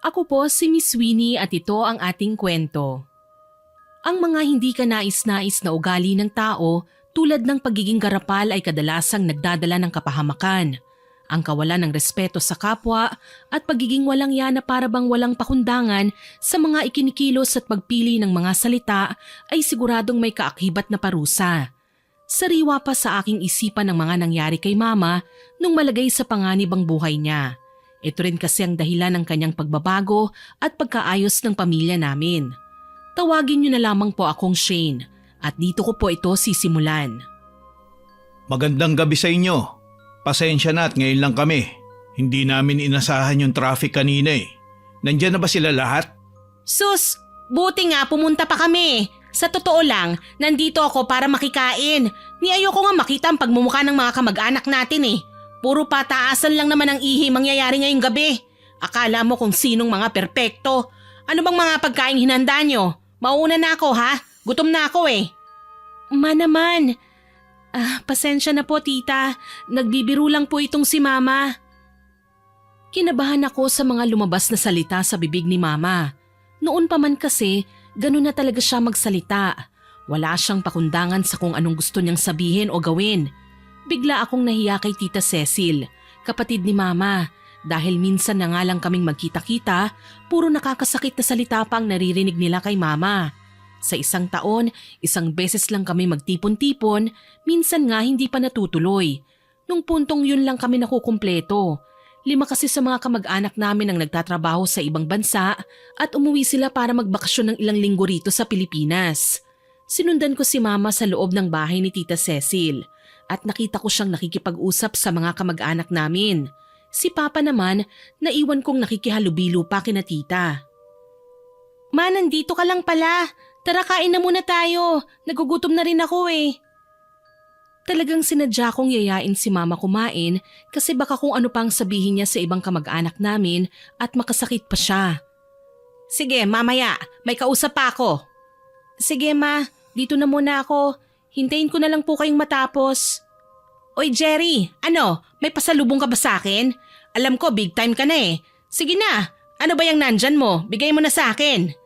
Ako po si Miss Winnie at ito ang ating kwento. Ang mga hindi kanais-nais na ugali ng tao tulad ng pagiging garapal ay kadalasang nagdadala ng kapahamakan. Ang kawalan ng respeto sa kapwa at pagiging walang yana para bang walang pakundangan sa mga ikinikilos at pagpili ng mga salita ay siguradong may kaakibat na parusa. Sariwa pa sa aking isipan ang mga nangyari kay Mama nung malagay sa panganib ang buhay niya. Ito rin kasi ang dahilan ng kanyang pagbabago at pagkaayos ng pamilya namin. Tawagin niyo na lamang po akong Shane at dito ko po ito sisimulan. Magandang gabi sa inyo. Pasensya na at ngayon lang kami. Hindi namin inasahan yung traffic kanina eh. Nandiyan na ba sila lahat? Sus, buti nga pumunta pa kami. Sa totoo lang, nandito ako para makikain. Ni ayoko nga makita ang pagmumukha ng mga kamag-anak natin eh. Puro pataasan lang naman ang ihi mangyayari ngayong gabi. Akala mo kung sinong mga perpekto. Ano bang mga pagkaing hinanda nyo? Mauna na ako ha? Gutom na ako eh. Ma naman. Pasensya na po tita. Nagbibiro lang po itong si Mama. Kinabahan ako sa mga lumabas na salita sa bibig ni Mama. Noon pa man kasi, ganun na talaga siya magsalita. Wala siyang pakundangan sa kung anong gusto niyang sabihin o gawin. Bigla akong nahiya kay Tita Cecil, kapatid ni Mama. Dahil minsan na nga lang kaming magkita-kita, puro nakakasakit na salita pa ang naririnig nila kay Mama. Sa isang taon, isang beses lang kami magtipon-tipon, minsan nga hindi pa natutuloy. Nung puntong yun lang kami nakukumpleto. 5 kasi sa mga kamag-anak namin ang nagtatrabaho sa ibang bansa at umuwi sila para magbakasyon ng ilang linggo rito sa Pilipinas. Sinundan ko si Mama sa loob ng bahay ni Tita Cecil at nakita ko siyang nakikipag-usap sa mga kamag-anak namin. Si Papa naman, naiwan kong nakikihalubilo pa kina Tita. Ma, nandito ka lang pala. Tara kain na muna tayo. Nagugutom na rin ako eh. Talagang sinadya kong yayain si Mama kumain kasi baka kung ano pang sabihin niya sa ibang kamag-anak namin at makasakit pa siya. Sige, mamaya. May kausap pa ako. Sige ma, dito na muna ako. Hintayin ko na lang po kayong matapos. Oy Jerry, ano? May pasalubong ka ba sa akin? Alam ko big time ka na eh. Sige na, ano ba yung nandyan mo? Bigay mo na sa akin.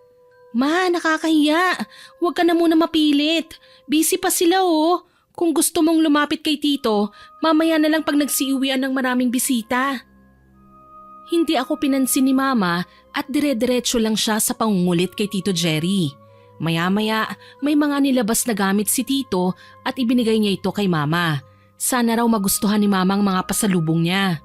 Ma, nakakahiya. Huwag ka na muna mapilit. Busy pa sila oh. Kung gusto mong lumapit kay Tito, mamaya na lang pag nagsiuwian ng maraming bisita. Hindi ako pinansin ni Mama at dire-diretso lang siya sa pangungulit kay Tito Jerry. Maya-maya, may mga nilabas na gamit si Tito at ibinigay niya ito kay Mama. Sana raw magustuhan ni Mama ang mga pasalubong niya.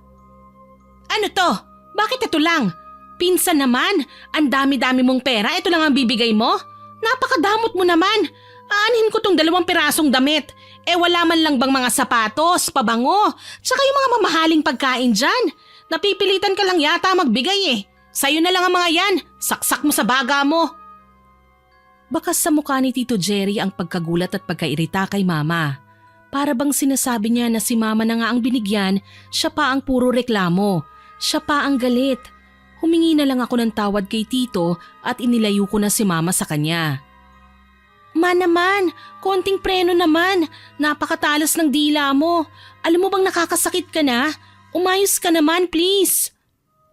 Ano to? Bakit ito lang? Pinsan naman, ang dami-dami mong pera, ito lang ang bibigay mo? Napakadamot mo naman. Aanhin ko tong 2 pirasong damit. Wala man lang bang mga sapatos, pabango, tsaka yung mga mamahaling pagkain dyan. Napipilitan ka lang yata magbigay eh. Sa'yo na lang ang mga yan, saksak mo sa baga mo. Bakas sa mukha ni Tito Jerry ang pagkagulat at pagkairita kay Mama. Para bang sinasabi niya na si Mama na nga ang binigyan, siya pa ang puro reklamo. Siya pa ang galit. Humingi na lang ako ng tawad kay Tito at inilayo ko na si Mama sa kanya. Ma naman, konting preno naman. Napakatalas ng dila mo. Alam mo bang nakakasakit ka na? Umayos ka naman, please.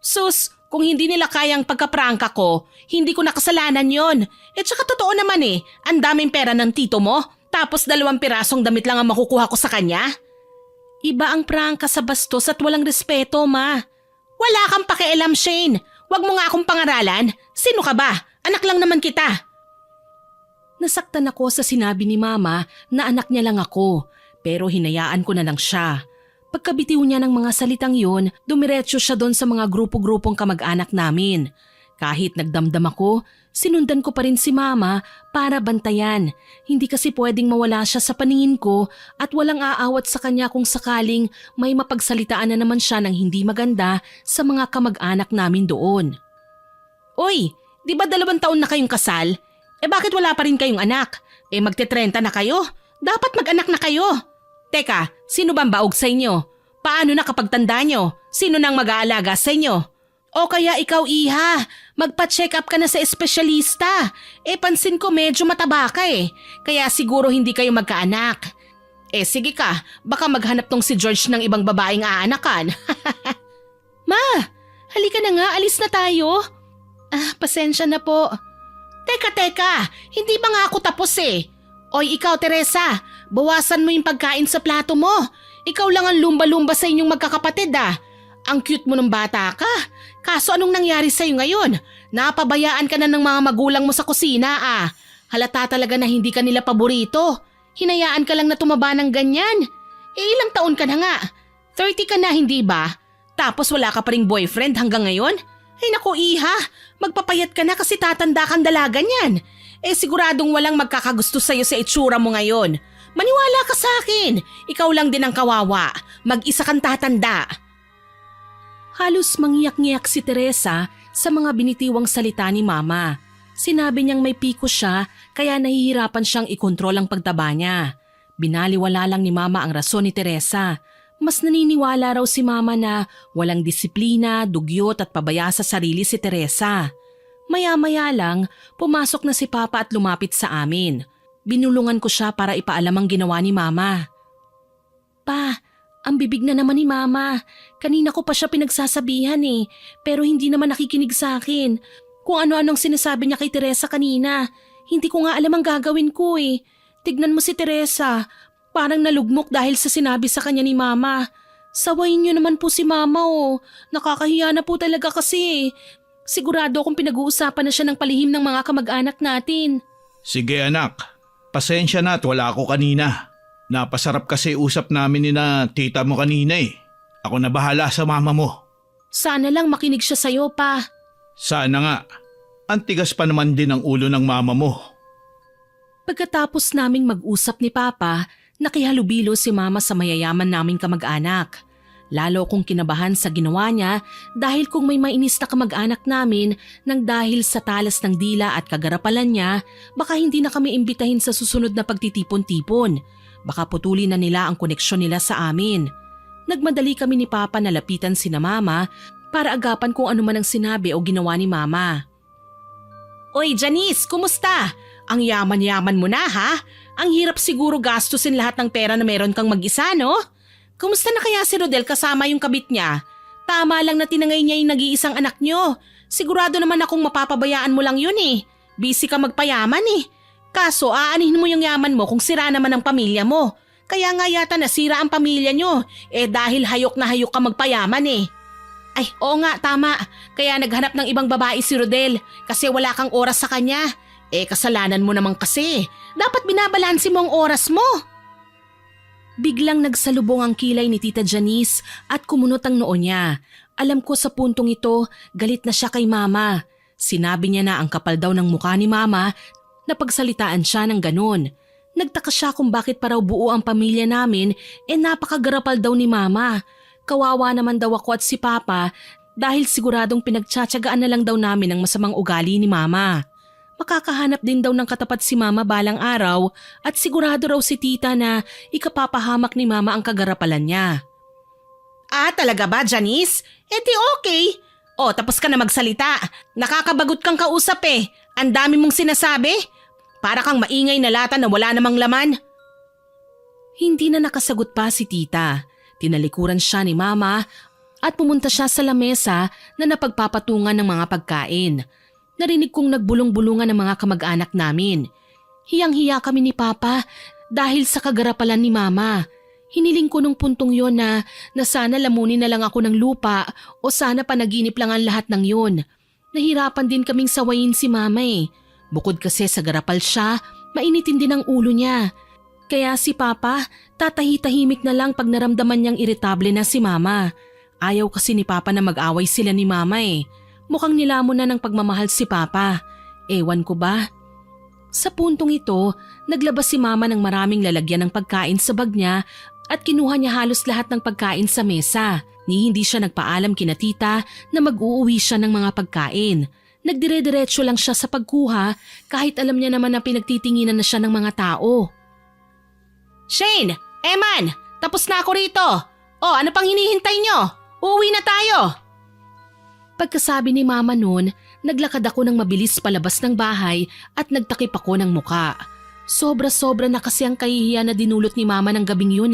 Sus, kung hindi nila kayang pagkaprangka ko, hindi ko nakasalanan yon. Tsaka totoo naman eh, ang daming pera ng tito mo, tapos 2 pirasong damit lang ang makukuha ko sa kanya. Iba ang prangka sa bastos at walang respeto, Ma. Wala kang pakialam, Shane. Huwag mo nga akong pangaralan. Sino ka ba? Anak lang naman kita. Nasaktan ako sa sinabi ni Mama na anak niya lang ako, pero hinayaan ko na lang siya. Pagkabitiw niya ng mga salitang yun, dumiretso siya doon sa mga grupo-grupong kamag-anak namin. Kahit nagdamdam ako, sinundan ko pa rin si Mama para bantayan. Hindi kasi pwedeng mawala siya sa paningin ko at walang aawat sa kanya kung sakaling may mapagsalitaan na naman siya ng hindi maganda sa mga kamag-anak namin doon. Uy, di ba 2 taon na kayong kasal? Bakit wala pa rin kayong anak? Magte-30 na kayo? Dapat mag-anak na kayo. Teka, sino bang baog sa inyo? Paano na kapag tanda nyo? Sino nang mag-aalaga sa inyo? O kaya ikaw iha, magpa-check up ka na sa espesyalista. Pansin ko medyo mataba ka eh. Kaya siguro hindi kayo magkaanak. Sige ka, baka maghanap tong si George ng ibang babaeng aanakan. Ma, halika na nga, alis na tayo. Pasensya na po. Teka, hindi pa nga ako tapos eh. Oy, ikaw Teresa, bawasan mo yung pagkain sa plato mo. Ikaw lang ang lumba-lumba sa inyong magkakapatid ah. Ang cute mo ng bata ka. Kaso anong nangyari sa'yo ngayon? Napabayaan ka na ng mga magulang mo sa kusina ah. Halata talaga na hindi ka nila paborito. Hinayaan ka lang na tumaba ng ganyan. Ilang taon ka na nga? 30 ka na hindi ba? Tapos wala ka pa ring boyfriend hanggang ngayon? Ay naku iha, magpapayat ka na kasi tatanda kang dalaga niyan. Siguradong walang magkakagusto sa'yo sa itsura mo ngayon. Maniwala ka sa akin, ikaw lang din ang kawawa. Mag-isa kang tatanda. Halos mangiyak-ngiyak si Teresa sa mga binitiwang salita ni Mama. Sinabi niyang may piko siya kaya nahihirapan siyang ikontrol ang pagtaba niya. Binaliwala lang ni Mama ang rason ni Teresa. Mas naniniwala raw si Mama na walang disiplina, dugyot at pabaya sa sarili si Teresa. Maya-maya lang, pumasok na si Papa at lumapit sa amin. Binulungan ko siya para ipaalam ang ginawa ni Mama. Pa, ang bibig na naman ni Mama. Kanina ko pa siya pinagsasabihan pero hindi naman nakikinig sa akin. Kung ano-anong sinasabi niya kay Teresa kanina, hindi ko nga alam ang gagawin ko Tignan mo si Teresa. Parang nalugmok dahil sa sinabi sa kanya ni Mama. Sawayin niyo naman po si Mama Nakakahiya na po talaga kasi Sigurado akong pinag-uusapan na siya ng palihim ng mga kamag-anak natin. Sige anak, pasensya na at wala ako kanina. Napasarap kasi usap namin ni na tita mo kanina Ako na bahala sa mama mo. Sana lang makinig siya sa'yo pa. Sana nga. Ang tigas pa naman din ang ulo ng mama mo. Pagkatapos naming mag-usap ni Papa, nakihalubilo si Mama sa mayayaman naming kamag-anak. Lalo kong kinabahan sa ginawa niya dahil kung may mainis na kamag-anak namin nang dahil sa talas ng dila at kagarapalan niya, baka hindi na kami imbitahin sa susunod na pagtitipon-tipon. Baka putulin na nila ang koneksyon nila sa amin. Nagmadali kami ni Papa na lapitan sina Mama para agapan kung ano man ang sinabi o ginawa ni Mama. Oy Janice, kumusta? Ang yaman-yaman mo na ha? Ang hirap siguro gastusin lahat ng pera na meron kang mag-isa no? Kumusta na kaya si Rodel kasama yung kabit niya? Tama lang na tinangay niya yung nag-iisang anak niyo. Sigurado naman akong mapapabayaan mo lang yun Busy ka magpayaman Kaso aanihin mo yung yaman mo kung sira naman ang pamilya mo. Kaya nga yata nasira ang pamilya niyo dahil hayok na hayok ka magpayaman Ay, oo nga, tama. Kaya naghanap ng ibang babae si Rodel kasi wala kang oras sa kanya. Kasalanan mo naman kasi. Dapat binabalansi mo ang oras mo. Biglang nagsalubong ang kilay ni Tita Janice at kumunot ang noo niya. Alam ko sa puntong ito, galit na siya kay Mama. Sinabi niya na ang kapal daw ng mukha ni Mama na pagsalitaan siya ng ganun. Nagtaka siya kung bakit pa raw buo ang pamilya namin napakagarapal daw ni Mama. Kawawa naman daw ako at si Papa dahil siguradong pinagtsatsagaan na lang daw namin ang masamang ugali ni Mama. Makakahanap din daw ng katapat si Mama balang araw at sigurado raw si Tita na ikapapahamak ni Mama ang kagarapalan niya. Talaga ba, Janice? Okay. Tapos ka na magsalita. Nakakabagot kang kausap Ang dami mong sinasabi. Para kang maingay na lata na wala namang laman. Hindi na nakasagot pa si Tita. Tinalikuran siya ni Mama at pumunta siya sa lamesa na napagpapatungan ng mga pagkain. Narinig kong nagbulong-bulungan ng mga kamag-anak namin. Hiyang-hiya kami ni Papa dahil sa kagarapalan ni Mama. Hiniling ko nung puntong yon na sana lamunin na lang ako ng lupa o sana panaginip lang ang lahat ng yon. Nahirapan din kaming sawayin si Mama Bukod kasi sa garapal siya, mainitin din ang ulo niya. Kaya si Papa, tatahi-tahimik na lang pag naramdaman niyang iritable na si Mama. Ayaw kasi ni Papa na mag-away sila ni Mama Mukhang nilamon na ng pagmamahal si Papa. Ewan ko ba? Sa puntong ito, naglabas si Mama ng maraming lalagyan ng pagkain sa bag niya at kinuha niya halos lahat ng pagkain sa mesa. Ni hindi siya nagpaalam kina Tita na mag-uuwi siya ng mga pagkain. Nagdire-diretso lang siya sa pagkuha kahit alam niya naman na pinagtitinginan na siya ng mga tao. Shane! Eman! Tapos na ako rito! Ano pang hinihintay niyo? Uuwi na tayo! Pagkasabi ni Mama noon, naglakad ako ng mabilis palabas ng bahay at nagtakip ako ng muka. Sobra-sobra na kasi ang kahihiyan na dinulot ni Mama ng gabing yun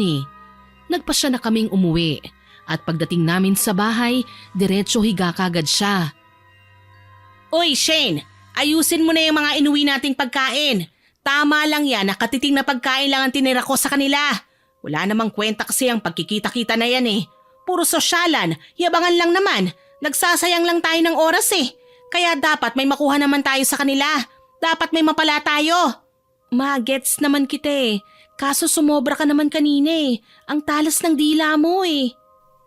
Nagpasya na kaming umuwi at pagdating namin sa bahay, diretso higa kagad siya. Uy, Shane! Ayusin mo na yung mga inuwi nating pagkain. Tama lang yan, nakatiting na pagkain lang ang tinira ko sa kanila. Wala namang kwenta kasi ang pagkikita-kita na yan eh. Puro sosyalan, yabangan lang naman. Nagsasayang lang tayo ng oras eh. Kaya dapat may makuha naman tayo sa kanila. Dapat may mapala tayo. Magets naman kita eh. Kaso sumobra ka naman kanina eh. Ang talas ng dila mo eh.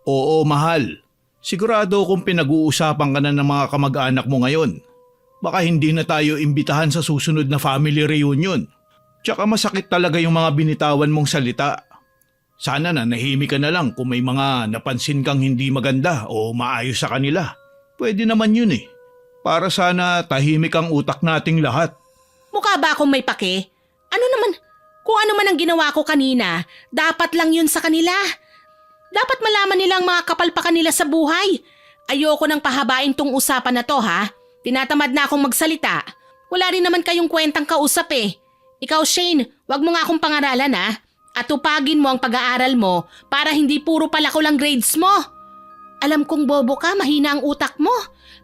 Oo, mahal. Sigurado kung pinag-uusapan ka na ng mga kamag-anak mo ngayon. Baka hindi na tayo imbitahan sa susunod na family reunion. Tsaka masakit talaga yung mga binitawan mong salita. Sana na nahimik ka na lang kung may mga napansin kang hindi maganda o maayos sa kanila. Pwede naman yun eh. Para sana tahimik ang utak nating lahat. Mukha ba akong may pake? Ano naman? Kung ano man ang ginawa ko kanina, dapat lang yun sa kanila. Dapat malaman nilang mga kapalpakan nila sa buhay. Ayoko nang pahabain tong usapan na to ha. Tinatamad na akong magsalita. Wala rin naman kayong kwentang kausap eh. Ikaw Shane, wag mo nga akong pangaralan ha. At tupagin mo ang pag-aaral mo para hindi puro palako lang grades mo. Alam kong bobo ka, mahina ang utak mo.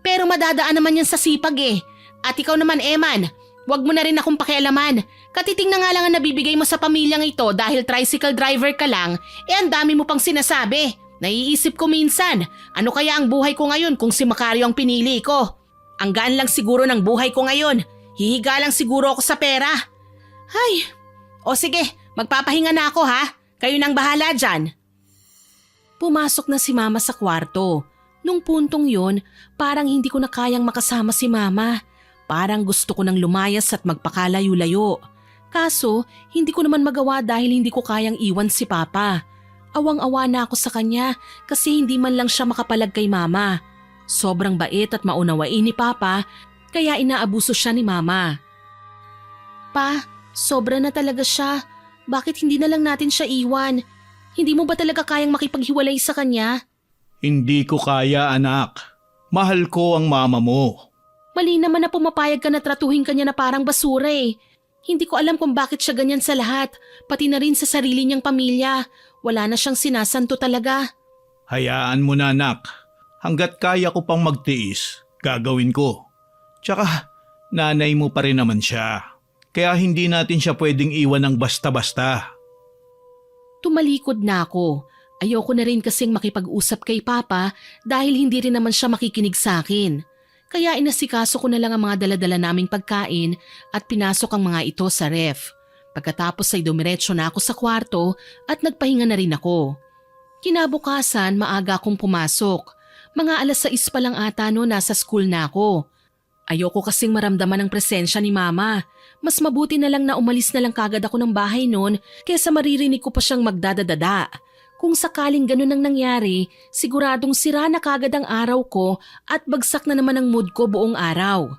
Pero madadaan naman yan sa sipag eh. At ikaw naman Eman, wag mo na rin akong pakialaman. Katiting na nga lang ang nabibigay mo sa pamilyang ito dahil tricycle driver ka lang, ang dami mo pang sinasabi. Naiisip ko minsan, ano kaya ang buhay ko ngayon kung si Macario ang pinili ko? Ang gaan lang siguro ng buhay ko ngayon. Hihiga lang siguro ako sa pera. Ay, o sige, magpapahinga na ako ha. Kayo nang bahala dyan. Pumasok na si Mama sa kwarto. Nung puntong yun, parang hindi ko na kayang makasama si Mama. Parang gusto ko nang lumayas at magpakalayo-layo. Kaso, hindi ko naman magawa dahil hindi ko kayang iwan si Papa. Awang-awa na ako sa kanya kasi hindi man lang siya makapalag kay Mama. Sobrang bait at maunawain ni Papa kaya inaabuso siya ni Mama. Pa, sobra na talaga siya. Bakit hindi na lang natin siya iwan? Hindi mo ba talaga kayang makipaghiwalay sa kanya? Hindi ko kaya anak. Mahal ko ang mama mo. Mali naman na pumapayag ka na tratuhin kanya na parang basura eh. Hindi ko alam kung bakit siya ganyan sa lahat, pati na rin sa sarili niyang pamilya. Wala na siyang sinasanto talaga. Hayaan mo na anak. Hanggat kaya ko pang magtiis, gagawin ko. Tsaka, nanay mo pa rin naman siya. Kaya hindi natin siya pwedeng iwan ng basta-basta. Tumalikod na ako. Ayoko na rin kasing makipag-usap kay Papa dahil hindi rin naman siya makikinig sa akin. Kaya inasikaso ko na lang ang mga daladala naming pagkain at pinasok ang mga ito sa ref. Pagkatapos ay dumiretso na ako sa kwarto at nagpahinga na rin ako. Kinabukasan maaga akong pumasok. Mga 6:00 pa lang ata no nasa school na ako. Ayoko kasing maramdaman ang presensya ni Mama. Mas mabuti na lang na umalis na lang kagad ako ng bahay noon kaysa maririnig ko pa siyang magdadadada. Kung sakaling ganun ang nangyari, siguradong sira na kagad ang araw ko at bagsak na naman ang mood ko buong araw.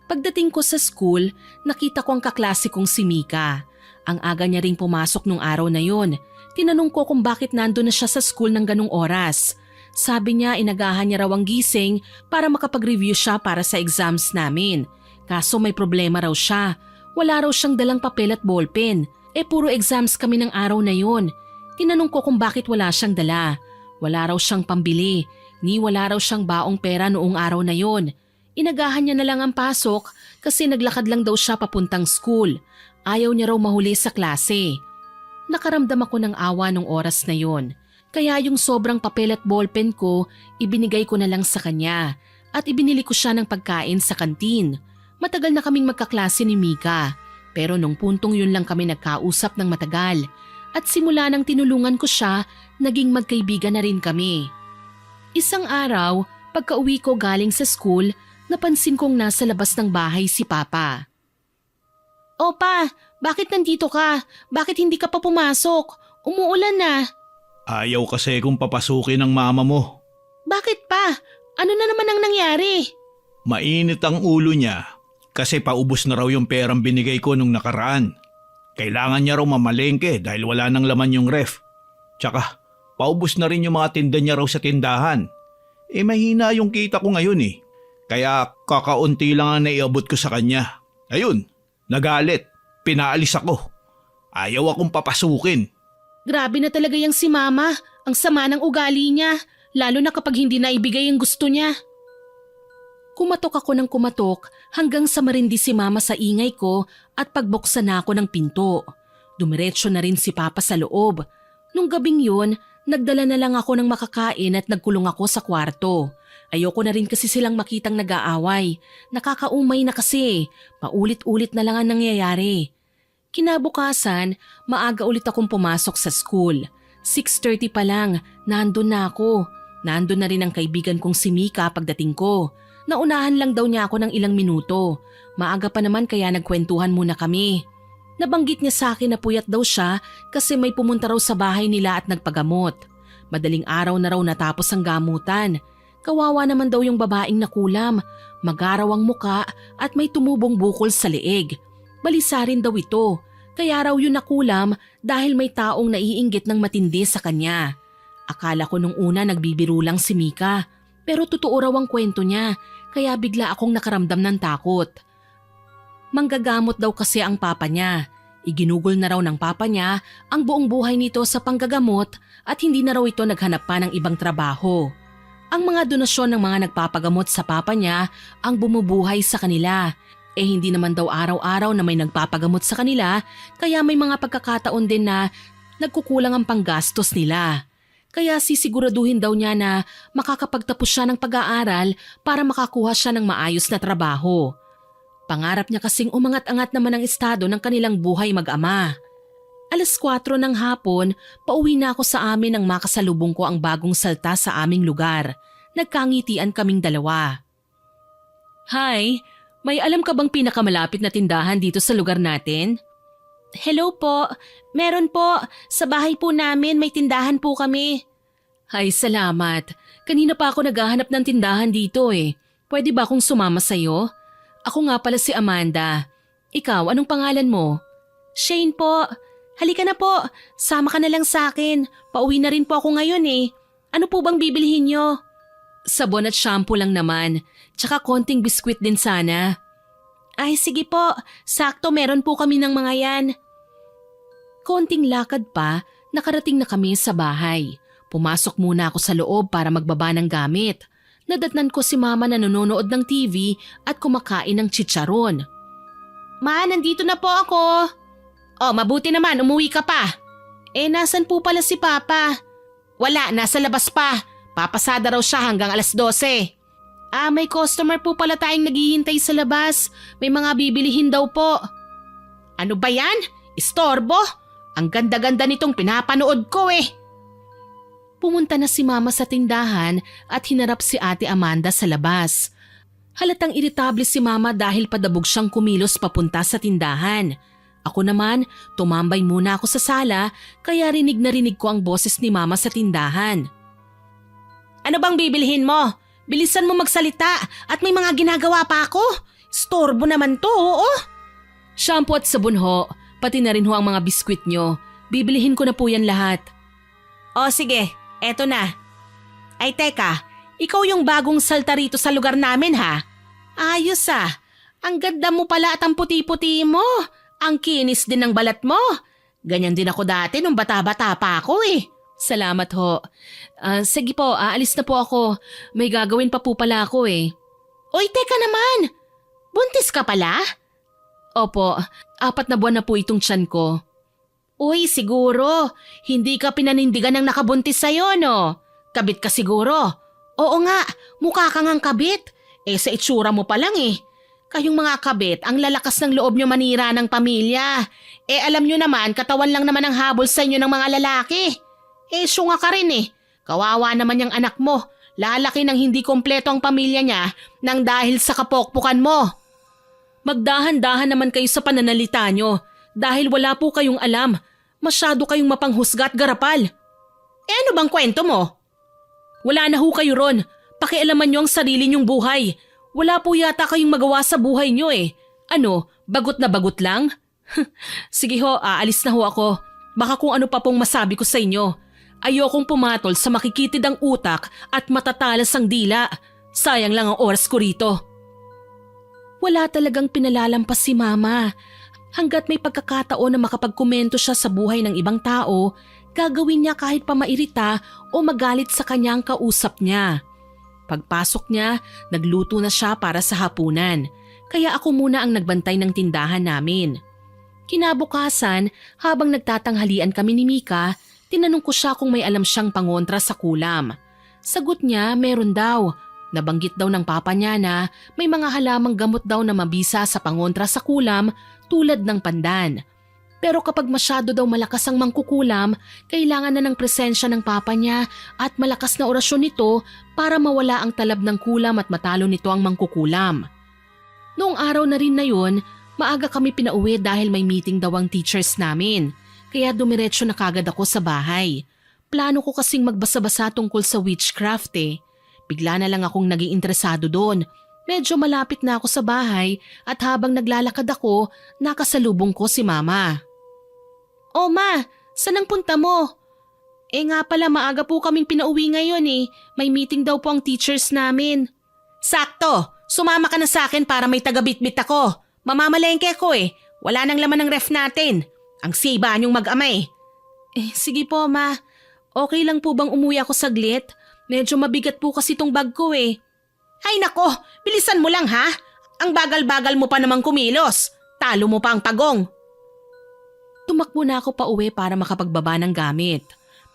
Pagdating ko sa school, nakita ko ang kaklase kong si Mika. Ang aga niya ring pumasok nung araw na yon. Tinanong ko kung bakit nandun na siya sa school ng ganung oras. Sabi niya inagahan niya raw ang gising para makapag-review siya para sa exams namin. Kaso may problema raw siya. Wala raw siyang dalang papel at ballpen. Puro exams kami ng araw na yon. Tinanong ko kung bakit wala siyang dala. Wala raw siyang pambili, ni wala raw siyang baong pera noong araw na yon. Inagahan niya na lang ang pasok kasi naglakad lang daw siya papuntang school. Ayaw niya raw mahuli sa klase. Nakaramdam ako ng awa nung oras na yon. Kaya yung sobrang papel at ballpen ko, ibinigay ko na lang sa kanya at ibinili ko siya ng pagkain sa kantin. Matagal na kaming magkaklase ni Mika, pero nung puntong yun lang kami nagkausap ng matagal. At simula nang tinulungan ko siya, naging magkaibigan na rin kami. Isang araw, pagka-uwi ko galing sa school, napansin kong nasa labas ng bahay si Papa. Opa, bakit nandito ka? Bakit hindi ka pa pumasok? Umuulan na. Ayaw kasi kung papasukin ng mama mo. Bakit pa? Ano na naman ang nangyari? Mainit ang ulo niya kasi paubos na raw yung perang binigay ko nung nakaraan. Kailangan niya raw mamalengke dahil wala nang laman yung ref. Tsaka, paubos na rin yung mga tinda niya raw sa tindahan. Mahina yung kita ko ngayon eh. Kaya kakaunti lang ang naiabot ko sa kanya. Ayun, nagalit. Pinaalis ako. Ayaw akong papasukin. Grabe na talaga yung si Mama. Ang sama ng ugali niya. Lalo na kapag hindi na ibigay ang gusto niya. Kumatok ako ng kumatok hanggang sa marindi si Mama sa ingay ko at pagbuksan na ako ng pinto. Dumiretso na rin si Papa sa loob. Nung gabing yun, nagdala na lang ako ng makakain at nagkulong ako sa kwarto. Ayoko na rin kasi silang makitang nag-aaway. Nakakaumay na kasi. Paulit-ulit na lang ang nangyayari. Kinabukasan, maaga ulit akong pumasok sa school. 6:30 pa lang, nandun na ako. Nandun na rin ang kaibigan kong si Mika pagdating ko. Naunahan lang daw niya ako ng ilang minuto. Maaga pa naman kaya nagkwentuhan muna kami. Nabanggit niya sa akin na puyat daw siya kasi may pumunta raw sa bahay nila at nagpagamot. Madaling araw na raw natapos ang gamutan. Kawawa naman daw yung babaeng nakulam. Magaraw ang muka at may tumubong bukol sa leeg. Balisa rin daw ito. Kaya raw yun nakulam dahil may taong naiinggit ng matindi sa kanya. Akala ko nung una nagbibiro lang si Mika. Pero totoo raw ang kwento niya, kaya bigla akong nakaramdam ng takot. Manggagamot daw kasi ang papa niya. Iginugol na raw ng papa niya ang buong buhay nito sa panggagamot at hindi na raw ito naghanap pa ng ibang trabaho. Ang mga donasyon ng mga nagpapagamot sa papa niya ang bumubuhay sa kanila. Hindi naman daw araw-araw na may nagpapagamot sa kanila, kaya may mga pagkakataon din na nagkukulang ang panggastos nila. Kaya sisiguraduhin daw niya na makakapagtapos siya ng pag-aaral para makakuha siya ng maayos na trabaho. Pangarap niya kasing umangat-angat naman ang estado ng kanilang buhay mag-ama. 4:00 ng hapon, pauwi na ako sa amin nang makasalubong ko ang bagong salta sa aming lugar. Nagkangitian kaming dalawa. Hi, may alam ka bang pinakamalapit na tindahan dito sa lugar natin? Hello po, meron po. Sa bahay po namin may tindahan po kami. Ay, salamat. Kanina pa ako naghahanap ng tindahan dito eh. Pwede ba akong sumama sa'yo? Ako nga pala si Amanda. Ikaw, anong pangalan mo? Shane po. Halika na po, sama ka na lang sa akin. Pauwi na rin po ako ngayon eh. Ano po bang bibilihin nyo? Sabon at shampoo lang naman. Tsaka konting biskwit din sana. Ay sige po, sakto meron po kami ng mga yan. Konting lakad pa, nakarating na kami sa bahay. Pumasok muna ako sa loob para magbaba ng gamit. Nadatnan ko si Mama na nanonood ng TV at kumakain ng chicharon. Ma, nandito na po ako. Oh, mabuti naman, umuwi ka pa. Nasan po pala si Papa? Wala, nasa labas pa. Papasada raw siya hanggang 12:00. May customer po pala tayong naghihintay sa labas. May mga bibilihin daw po. Ano ba yan? Istorbo? Ang ganda-ganda nitong pinapanood ko eh. Pumunta na si Mama sa tindahan at hinarap si Ate Amanda sa labas. Halatang iritable si Mama dahil padabog siyang kumilos papunta sa tindahan. Ako naman, tumambay muna ako sa sala kaya rinig na rinig ko ang boses ni Mama sa tindahan. Ano bang bibilihin mo? Bilisan mo magsalita at may mga ginagawa pa ako. Storbo naman to, oo. Shampoo at sabon ho, pati na rin ho ang mga biskwit nyo. Bibilihin ko na po yan lahat. O sige, eto na. Ay teka, ikaw yung bagong salta rito sa lugar namin ha? Ayos ah, ang ganda mo pala at ang puti-puti mo. Ang kinis din ng balat mo. Ganyan din ako dati nung bata-bata pa ako eh. Salamat ho. Sige po, aalis na po ako. May gagawin pa po pala ako eh. Oy, teka naman! Buntis ka pala? Opo, 4 na buwan na po itong tiyan ko. Uy, siguro. Hindi ka pinanindigan ng nakabuntis sa'yo, no? Kabit ka siguro. Oo nga, mukha kang ang kabit. Sa itsura mo pa lang eh. Kayong mga kabit, ang lalakas ng loob nyo manira ng pamilya. Alam nyo naman, katawan lang naman ang habol sa inyo ng mga lalaki. Syunga ka rin eh. Kawawa naman yung anak mo. Lalaki ng hindi kompleto ang pamilya niya nang dahil sa kapokpukan mo. Magdahan-dahan naman kayo sa pananalita nyo dahil wala po kayong alam. Masyado kayong mapanghusga at garapal. Ano bang kwento mo? Wala na ho kayo ron. Pakialaman nyo ang sarili nyong buhay. Wala po yata kayong magawa sa buhay nyo eh. Ano, bagot na bagot lang? Sige ho, aalis na ho ako. Baka kung ano pa pong masabi ko sa inyo. Ayokong pumatol sa makikitid ang utak at matatalas ang dila. Sayang lang ang oras ko rito. Wala talagang pinalalampas si Mama. Hanggat may pagkakataon na makapagkomento siya sa buhay ng ibang tao, gagawin niya kahit pa mairita o magalit sa kanyang kausap niya. Pagpasok niya, nagluto na siya para sa hapunan. Kaya ako muna ang nagbantay ng tindahan namin. Kinabukasan, habang nagtatanghalian kami ni Mika, tinanong ko siya kung may alam siyang pangontra sa kulam. Sagot niya, meron daw. Nabanggit daw ng papa niya na may mga halamang gamot daw na mabisa sa pangontra sa kulam tulad ng pandan. Pero kapag masyado daw malakas ang mangkukulam, kailangan na ng presensya ng papa niya at malakas na orasyon nito para mawala ang talab ng kulam at matalo nito ang mangkukulam. Noong araw na rin na yun, maaga kami pinauwi dahil may meeting daw ang teachers namin. Kaya dumiretso na kagad ako sa bahay. Plano ko kasing magbasa-basa tungkol sa witchcraft eh. Bigla na lang akong naging interesado doon. Medyo malapit na ako sa bahay at habang naglalakad ako, nakasalubong ko si Mama. "Oh ma, saan ang punta mo?" Nga pala maaga po kaming pinauwi ngayon eh. May meeting daw po ang teachers namin." "Sakto, sumama ka na sa akin para may taga-bitbit ako. Mamamalengke ako eh. Wala nang laman ng ref natin. Ang siba niyong mag-ama eh." Sige po ma. Okay lang po bang umuwi ako saglit? Medyo mabigat po kasi tong bag ko eh. "Ay nako, bilisan mo lang ha. Ang bagal-bagal mo pa namang kumilos. Talo mo pa ang pagong." Tumakbo na ako pa uwi para makapagbaba ng gamit.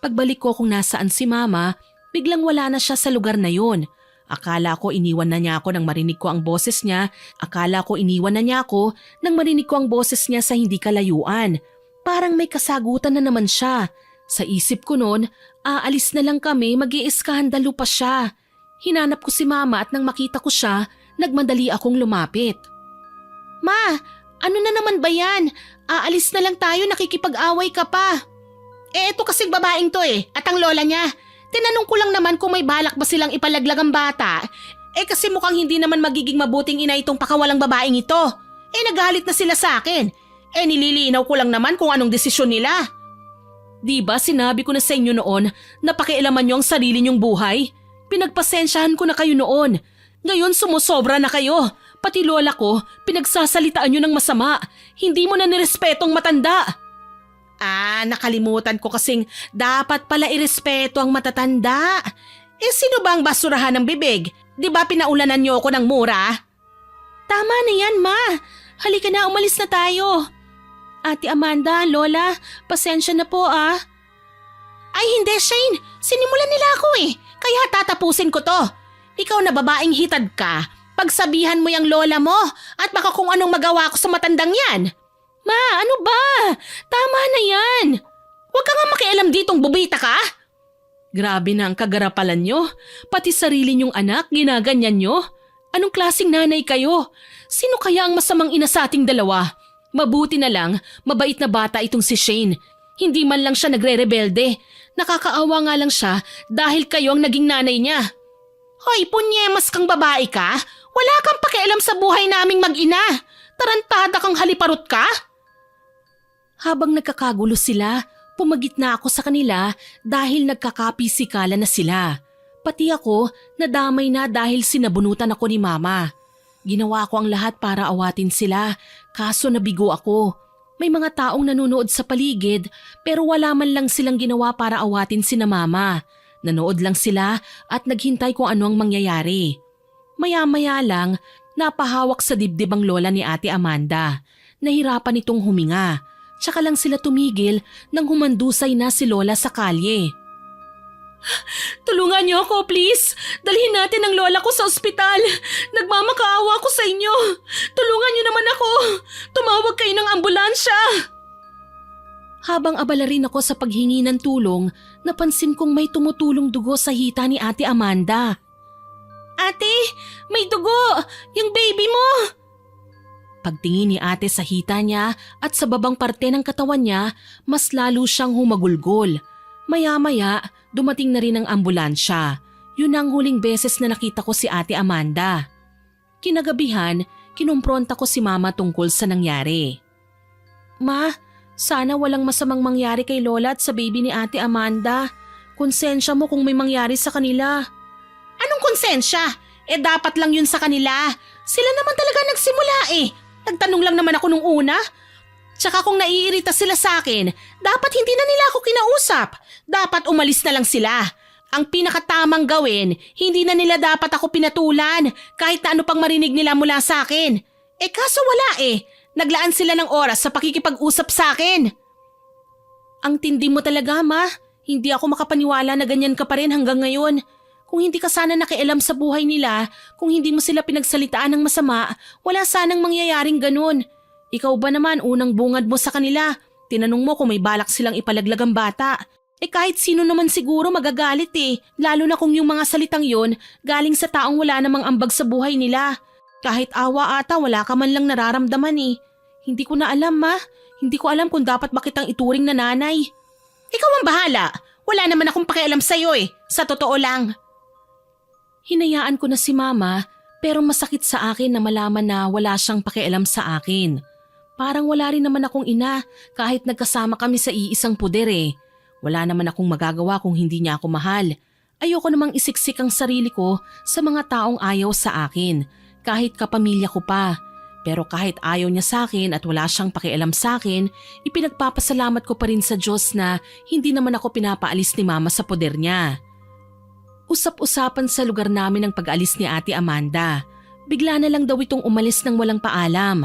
Pagbalik ko kung nasaan si Mama, biglang wala na siya sa lugar na yun. Akala ko iniwan na niya ako nang marinig ko ang boses niya. Sa hindi kalayuan. Parang may kasagutan na naman siya. Sa isip ko noon, aalis na lang kami, mag-iiskandalo pa siya. Hinanap ko si Mama at nang makita ko siya, nagmadali akong lumapit. "Ma, ano na naman ba yan? Aalis na lang tayo, nakikipag-away ka pa." Eto kasing babaeng to eh, at ang lola niya. Tinanong ko lang naman kung may balak ba silang ipalaglag ang bata. Kasi mukhang hindi naman magiging mabuting ina itong pakawalang babaeng ito. Nagalit na sila sa akin. Nililinaw ko lang naman kung anong desisyon nila. "Di ba sinabi ko na sa inyo noon na pakialaman niyo ang sarili niyong buhay? Pinagpasensyahan ko na kayo noon. Ngayon sumusobra na kayo. Pati lola ko, pinagsasalitaan niyo ng masama. Hindi mo na nirespetong matanda." Nakalimutan ko kasing dapat pala irespeto ang matatanda. Sino ba ang basurahan ng bibig? Di ba pinaulanan niyo ako ng mura? "Tama na yan, Ma. Halika na, umalis na tayo." "Ate Amanda, Lola, pasensya na po ah." "Ay hindi, Shane. Sinimulan nila ako eh. Kaya tatapusin ko to. Ikaw na babaeng hitad ka. Pagsabihan mo yung lola mo at baka kung anong magawa ko sa matandang yan." "Ma, ano ba? Tama na yan. Huwag ka nga makialam ditong bubita ka." Grabe na ang kagarapalan nyo. Pati sarili nyong anak, ginaganyan nyo. Anong klaseng nanay kayo? Sino kaya ang masamang ina sa ating dalawa? Mabuti na lang, mabait na bata itong si Shane. Hindi man lang siya nagre-rebelde. Nakakaawa nga lang siya dahil kayo ang naging nanay niya. Hoy, punyemas kang babae ka? Wala kang pakialam sa buhay naming mag-ina. Tarantada kang haliparot ka? Habang nagkakagulo sila, pumagitna ako sa kanila dahil nagkakapisikalan na sila. Pati ako, nadamay na dahil sinabunutan ako ni Mama. Ginawa ko ang lahat para awatin sila, kaso nabigo ako. May mga taong nanonood sa paligid pero wala man lang silang ginawa para awatin sina Mama. Nanood lang sila at naghintay kung ano ang mangyayari. Maya-maya lang, napahawak sa dibdib ang lola ni Ate Amanda. Nahirapan itong huminga. Tsaka lang sila tumigil nang humandusay na si Lola sa kalye. "Tulungan niyo ako, please. Dalhin natin ang lola ko sa ospital. Nagmamakaawa ko sa inyo. Tulungan niyo naman ako. Tumawag kayo ng ambulansya." Habang abala rin ako sa paghingi ng tulong, napansin kong may tumutulong dugo sa hita ni Ate Amanda. "Ate, may dugo! Yung baby mo!" Pagtingin ni ate sa hita niya at sa babang parte ng katawan niya, mas lalo siyang humagulgol. Maya-maya, dumating na rin ang ambulansya. Yun ang huling beses na nakita ko si Ate Amanda. Kinagabihan, kinumpronta ko si Mama tungkol sa nangyari. "Ma, sana walang masamang mangyari kay Lola at sa baby ni Ate Amanda. Konsensya mo kung may mangyari sa kanila." "Anong konsensya? Dapat lang yun sa kanila. Sila naman talaga nagsimula eh. Nagtanong lang naman ako nung una. Tsaka kung naiirita sila sa akin, dapat hindi na nila ako kinausap. Dapat umalis na lang sila. Ang pinakatamang gawin, hindi na nila dapat ako pinatulan kahit na ano pang marinig nila mula sa akin. Kaso wala eh. Naglaan sila ng oras sa pakikipag-usap sa akin. Ang tindi mo talaga, Ma. Hindi ako makapaniwala na ganyan ka pa rin hanggang ngayon. Kung hindi ka sana nakialam sa buhay nila, kung hindi mo sila pinagsalitaan ng masama, wala sanang mangyayaring ganun. Ikaw ba naman unang bungad mo sa kanila? Tinanong mo kung may balak silang ipalaglag ang bata. Kahit sino naman siguro magagalit lalo na kung yung mga salitang yon galing sa taong wala namang ambag sa buhay nila. Kahit awa ata wala ka man lang nararamdaman Hindi ko na alam, Ma. Hindi ko alam kung dapat ba kitang ituring na nanay. Ikaw ang bahala. Wala naman akong pakialam sa'yo Sa totoo lang. Hinayaan ko na si Mama pero masakit sa akin na malaman na wala siyang pakialam sa akin. Parang wala rin naman akong ina kahit nagkasama kami sa iisang puder Wala naman akong magagawa kung hindi niya ako mahal. Ayoko namang isiksik ang sarili ko sa mga taong ayaw sa akin, kahit kapamilya ko pa. Pero kahit ayaw niya sa akin at wala siyang pakialam sa akin, ipinagpapasalamat ko pa rin sa Diyos na hindi naman ako pinapaalis ni Mama sa poder niya. Usap-usapan sa lugar namin ang pag-alis ni Ate Amanda. Bigla na lang daw itong umalis ng walang paalam.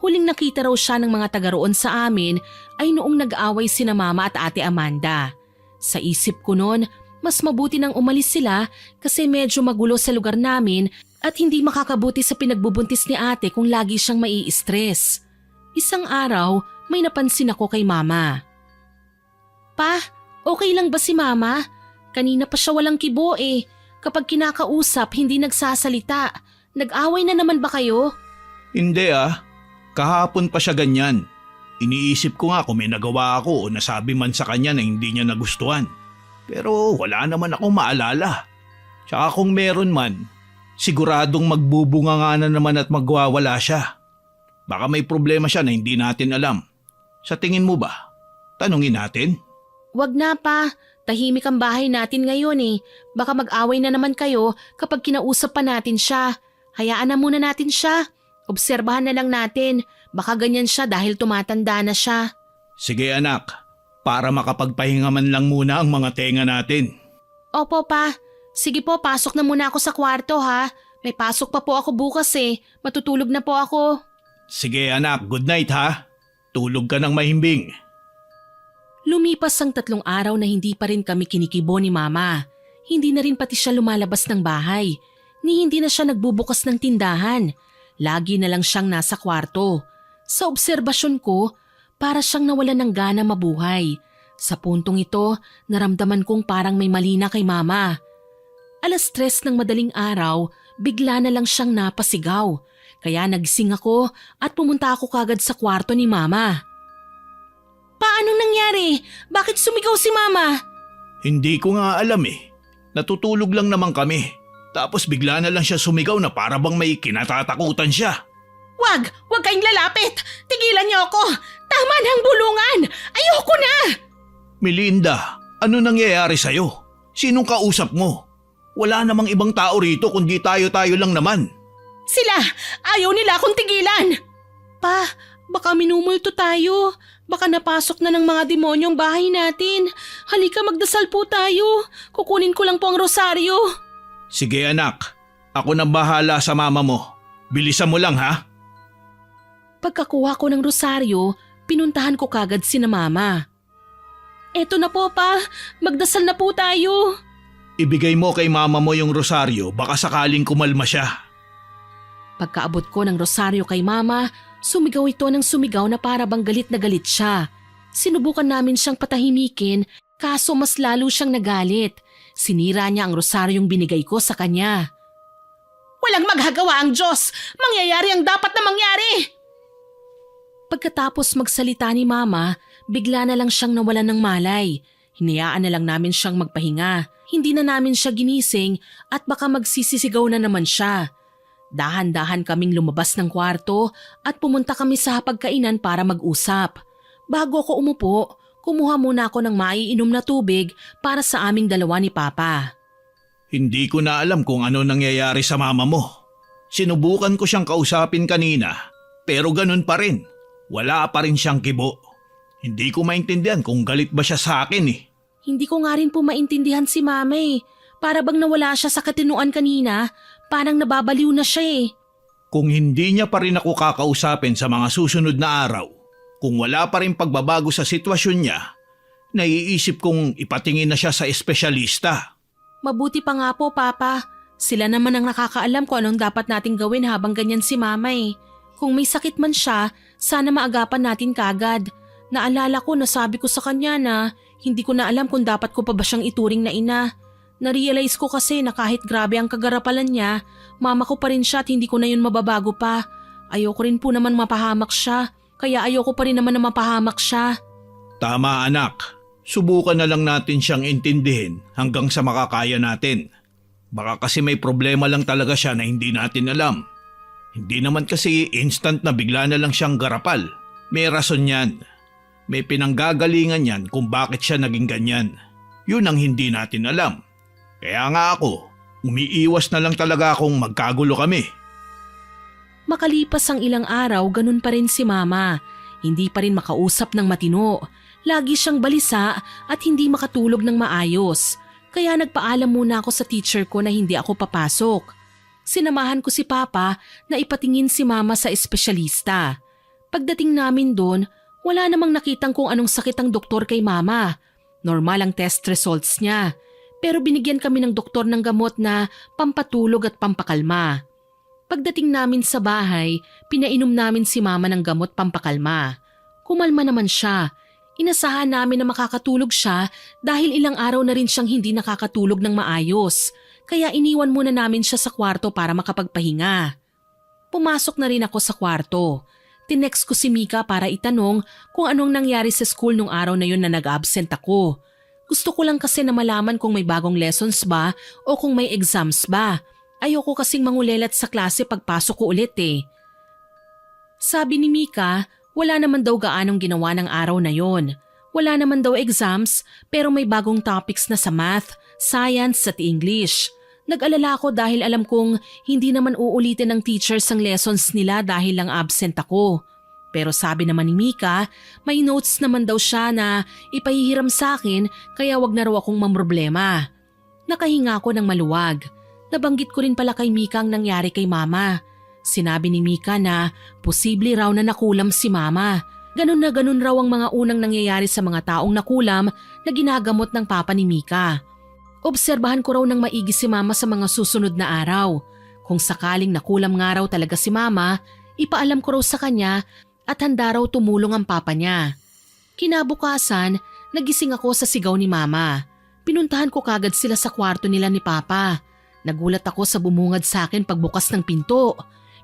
Huling nakita raw siya ng mga taga roon sa amin ay noong nag-aaway sina Mama at Ate Amanda. Sa isip ko noon, mas mabuti nang umalis sila kasi medyo magulo sa lugar namin at hindi makakabuti sa pinagbubuntis ni ate kung lagi siyang mai-stress. Isang araw, may napansin ako kay Mama. Pa, okay lang ba si Mama? Kanina pa siya walang kibo Kapag kinakausap, hindi nagsasalita. Nag-away na naman ba kayo? Hindi Kahapon pa siya ganyan. Iniisip ko nga kung may nagawa ako o nasabi man sa kanya na hindi niya nagustuhan. Pero wala naman akong maalala. Tsaka kung meron man, siguradong magbubunga nga na naman at magwawala siya. Baka may problema siya na hindi natin alam. Sa tingin mo ba? Tanungin natin? Wag na pa. Tahimik ang bahay natin ngayon Baka mag-away na naman kayo kapag kinausap pa natin siya. Hayaan na muna natin siya. Obserbahan na lang natin. Baka ganyan siya dahil tumatanda na siya. Sige anak, para makapagpahinga man lang muna ang mga tenga natin. Opo pa. Sige po, pasok na muna ako sa kwarto ha. May pasok pa po ako bukas Matutulog na po ako. Sige anak, good night ha. Tulog ka ng mahimbing. Lumipas ang 3 araw na hindi pa rin kami kinikibo ni Mama. Hindi na rin pati siya lumalabas ng bahay. Ni hindi na siya nagbubukas ng tindahan. Lagi na lang siyang nasa kwarto. Sa obserbasyon ko, para siyang nawalan ng gana mabuhay. Sa puntong ito, naramdaman kong parang may mali na kay Mama. 3:00 ng madaling araw, bigla na lang siyang napasigaw. Kaya nagising ako at pumunta ako kagad sa kwarto ni Mama. Paanong nangyari? Bakit sumigaw si Mama? Hindi ko nga alam Natutulog lang naman kami. Tapos bigla na lang siya sumigaw na para bang may kinatatakutan siya. Wag kayong lalapit! Tigilan niyo ako! Tama na ang bulungan! Ayoko na! Melinda, ano nangyayari sa'yo? Sinong kausap mo? Wala namang ibang tao rito kundi tayo-tayo lang naman. Sila! Ayaw nila akong tigilan! Pa, baka minumulto tayo. Baka napasok na ng mga demonyong bahay natin. Halika magdasal po tayo. Kukunin ko lang po ang rosaryo. Sige anak, ako nang bahala sa mama mo. Bilisan mo lang ha. Pagkakuha ko ng rosaryo, pinuntahan ko kagad sina Mama. Eto na po pa, magdasal na po tayo. Ibigay mo kay mama mo yung rosaryo, baka sakaling kumalma siya. Pagkaabot ko ng rosaryo kay Mama, sumigaw ito ng sumigaw na para bang galit na galit siya. Sinubukan namin siyang patahimikin, kaso mas lalo siyang nagalit. Sinira niya ang rosaryong binigay ko sa kanya. Walang maghagawa ang Diyos! Mangyayari ang dapat na mangyari! Pagkatapos magsalita ni Mama, bigla na lang siyang nawalan ng malay. Hinayaan na lang namin siyang magpahinga. Hindi na namin siya ginising at baka magsisisigaw na naman siya. Dahan-dahan kaming lumabas ng kwarto at pumunta kami sa hapagkainan para mag-usap. Bago ako umupo, kumuha muna ako ng maiinom na tubig para sa aming dalawa ni Papa. Hindi ko na alam kung ano nangyayari sa mama mo. Sinubukan ko siyang kausapin kanina, pero ganun pa rin. Wala pa rin siyang kibo. Hindi ko maintindihan kung galit ba siya sa akin Hindi ko nga rin po maintindihan si mama eh. Para bang nawala siya sa katinuan kanina, parang nababaliw na siya eh. Kung hindi niya pa rin ako kakausapin sa mga susunod na araw, kung wala pa rin pagbabago sa sitwasyon niya, naiisip kong ipatingin na siya sa espesyalista. Mabuti pa nga po, Papa. Sila naman ang nakakaalam kung anong dapat nating gawin habang ganyan si mama eh. Kung may sakit man siya, sana maagapan natin kagad. Naalala ko na sabi ko sa kanya na hindi ko na alam kung dapat ko pa ba siyang ituring na ina. Narealize ko kasi na kahit grabe ang kagarapalan niya, mama ko pa rin siya at hindi ko na yun mababago pa. Ayoko rin po naman mapahamak siya, kaya ayoko pa rin naman na mapahamak siya. Tama anak, subukan na lang natin siyang intindihin hanggang sa makakaya natin. Baka kasi may problema lang talaga siya na hindi natin alam. Hindi naman kasi instant na bigla na lang siyang garapal. May rason yan. May pinanggagalingan yan kung bakit siya naging ganyan. Yun ang hindi natin alam. Kaya nga ako, umiiwas na lang talaga akong magkagulo kami. Makalipas ang ilang araw, ganun pa rin si mama. Hindi pa rin makausap ng matino. Lagi siyang balisa at hindi makatulog ng maayos. Kaya nagpaalam muna ako sa teacher ko na hindi ako papasok. Sinamahan ko si Papa na ipatingin si mama sa espesyalista. Pagdating namin doon, wala namang nakitang kung anong sakit ang doktor kay mama. Normal ang test results niya. Pero binigyan kami ng doktor ng gamot na pampatulog at pampakalma. Pagdating namin sa bahay, pinainom namin si mama ng gamot pampakalma. Kumalma naman siya. Inasahan namin na makakatulog siya dahil ilang araw na rin siyang hindi nakakatulog ng maayos. Kaya iniwan muna namin siya sa kwarto para makapagpahinga. Pumasok na rin ako sa kwarto. Tinext ko si Mika para itanong kung anong nangyari sa school nung araw na yun na nag-absent ako. Gusto ko lang kasi na malaman kung may bagong lessons ba o kung may exams ba. Ayoko kasing mangulelat sa klase pagpasok ko ulit eh. Sabi ni Mika, wala naman daw gaanong ginawa ng araw na yon. Wala naman daw exams pero may bagong topics na sa math, science at English. Nag-alala ako dahil alam kong hindi naman uulitin ng teachers ang lessons nila dahil lang absent ako. Pero sabi naman ni Mika, may notes naman daw siya na ipahihiram sa akin kaya wag na raw akong mamroblema. Nakahinga ako ng maluwag. Nabanggit ko rin pala kay Mika ang nangyari kay mama. Sinabi ni Mika na posible raw na nakulam si mama. Ganun na ganun raw ang mga unang nangyayari sa mga taong nakulam na ginagamot ng papa ni Mika. Obserbahan ko raw ng maigi si mama sa mga susunod na araw. Kung sakaling nakulam nga raw talaga si mama, ipaalam ko raw sa kanya at handa raw tumulong ang papa niya. Kinabukasan, nagising ako sa sigaw ni mama. Pinuntahan ko kagad sila sa kwarto nila ni papa. Nagulat ako sa bumungad sa akin pagbukas ng pinto.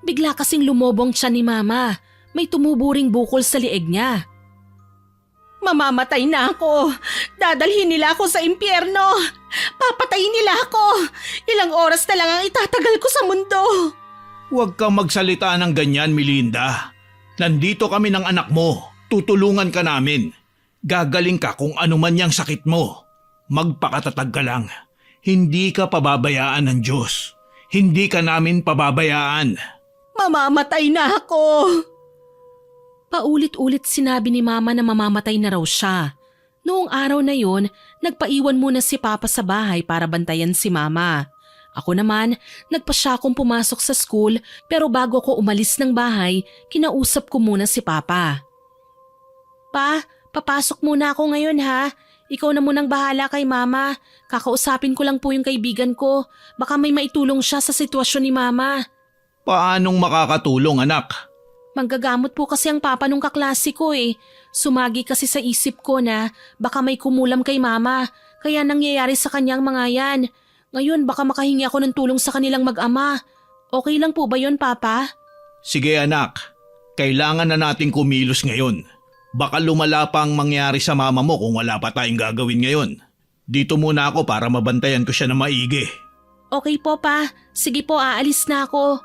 Bigla kasing lumobong siya ni mama. May tumuburing bukol sa lieg niya. Mamamatay na ako. Dadalhin nila ako sa impyerno. Papatayin nila ako. Ilang oras na lang ang itatagal ko sa mundo. Huwag kang magsalita ng ganyan, Melinda. Nandito kami ng anak mo. Tutulungan ka namin. Gagaling ka kung ano man yang sakit mo. Magpakatatag ka lang. Hindi ka pababayaan ng Diyos. Hindi ka namin pababayaan. Mamamatay na ako. Paulit-ulit sinabi ni mama na mamamatay na raw siya. Noong araw na yon, nagpaiwan muna si papa sa bahay para bantayan si mama. Ako naman, nagpasya akong pumasok sa school pero bago ko umalis ng bahay, kinausap ko muna si Papa. Pa, papasok muna ako ngayon ha. Ikaw na munang bahala kay Mama. Kakausapin ko lang po yung kaibigan ko. Baka may maitulong siya sa sitwasyon ni Mama. Paanong makakatulong, anak? Manggagamot po kasi ang papa nung kaklase ko eh. Sumagi kasi sa isip ko na baka may kumulam kay Mama. Kaya nangyayari sa kanyang mga yan. Ngayon baka makahingi ako ng tulong sa kanilang mag-ama. Okay lang po ba yon, Papa? Sige anak, kailangan na nating kumilos ngayon. Baka lumala pa ang mangyari sa mama mo kung wala pa tayong gagawin ngayon. Dito muna ako para mabantayan ko siya na maigi. Okay po pa, sige po aalis na ako.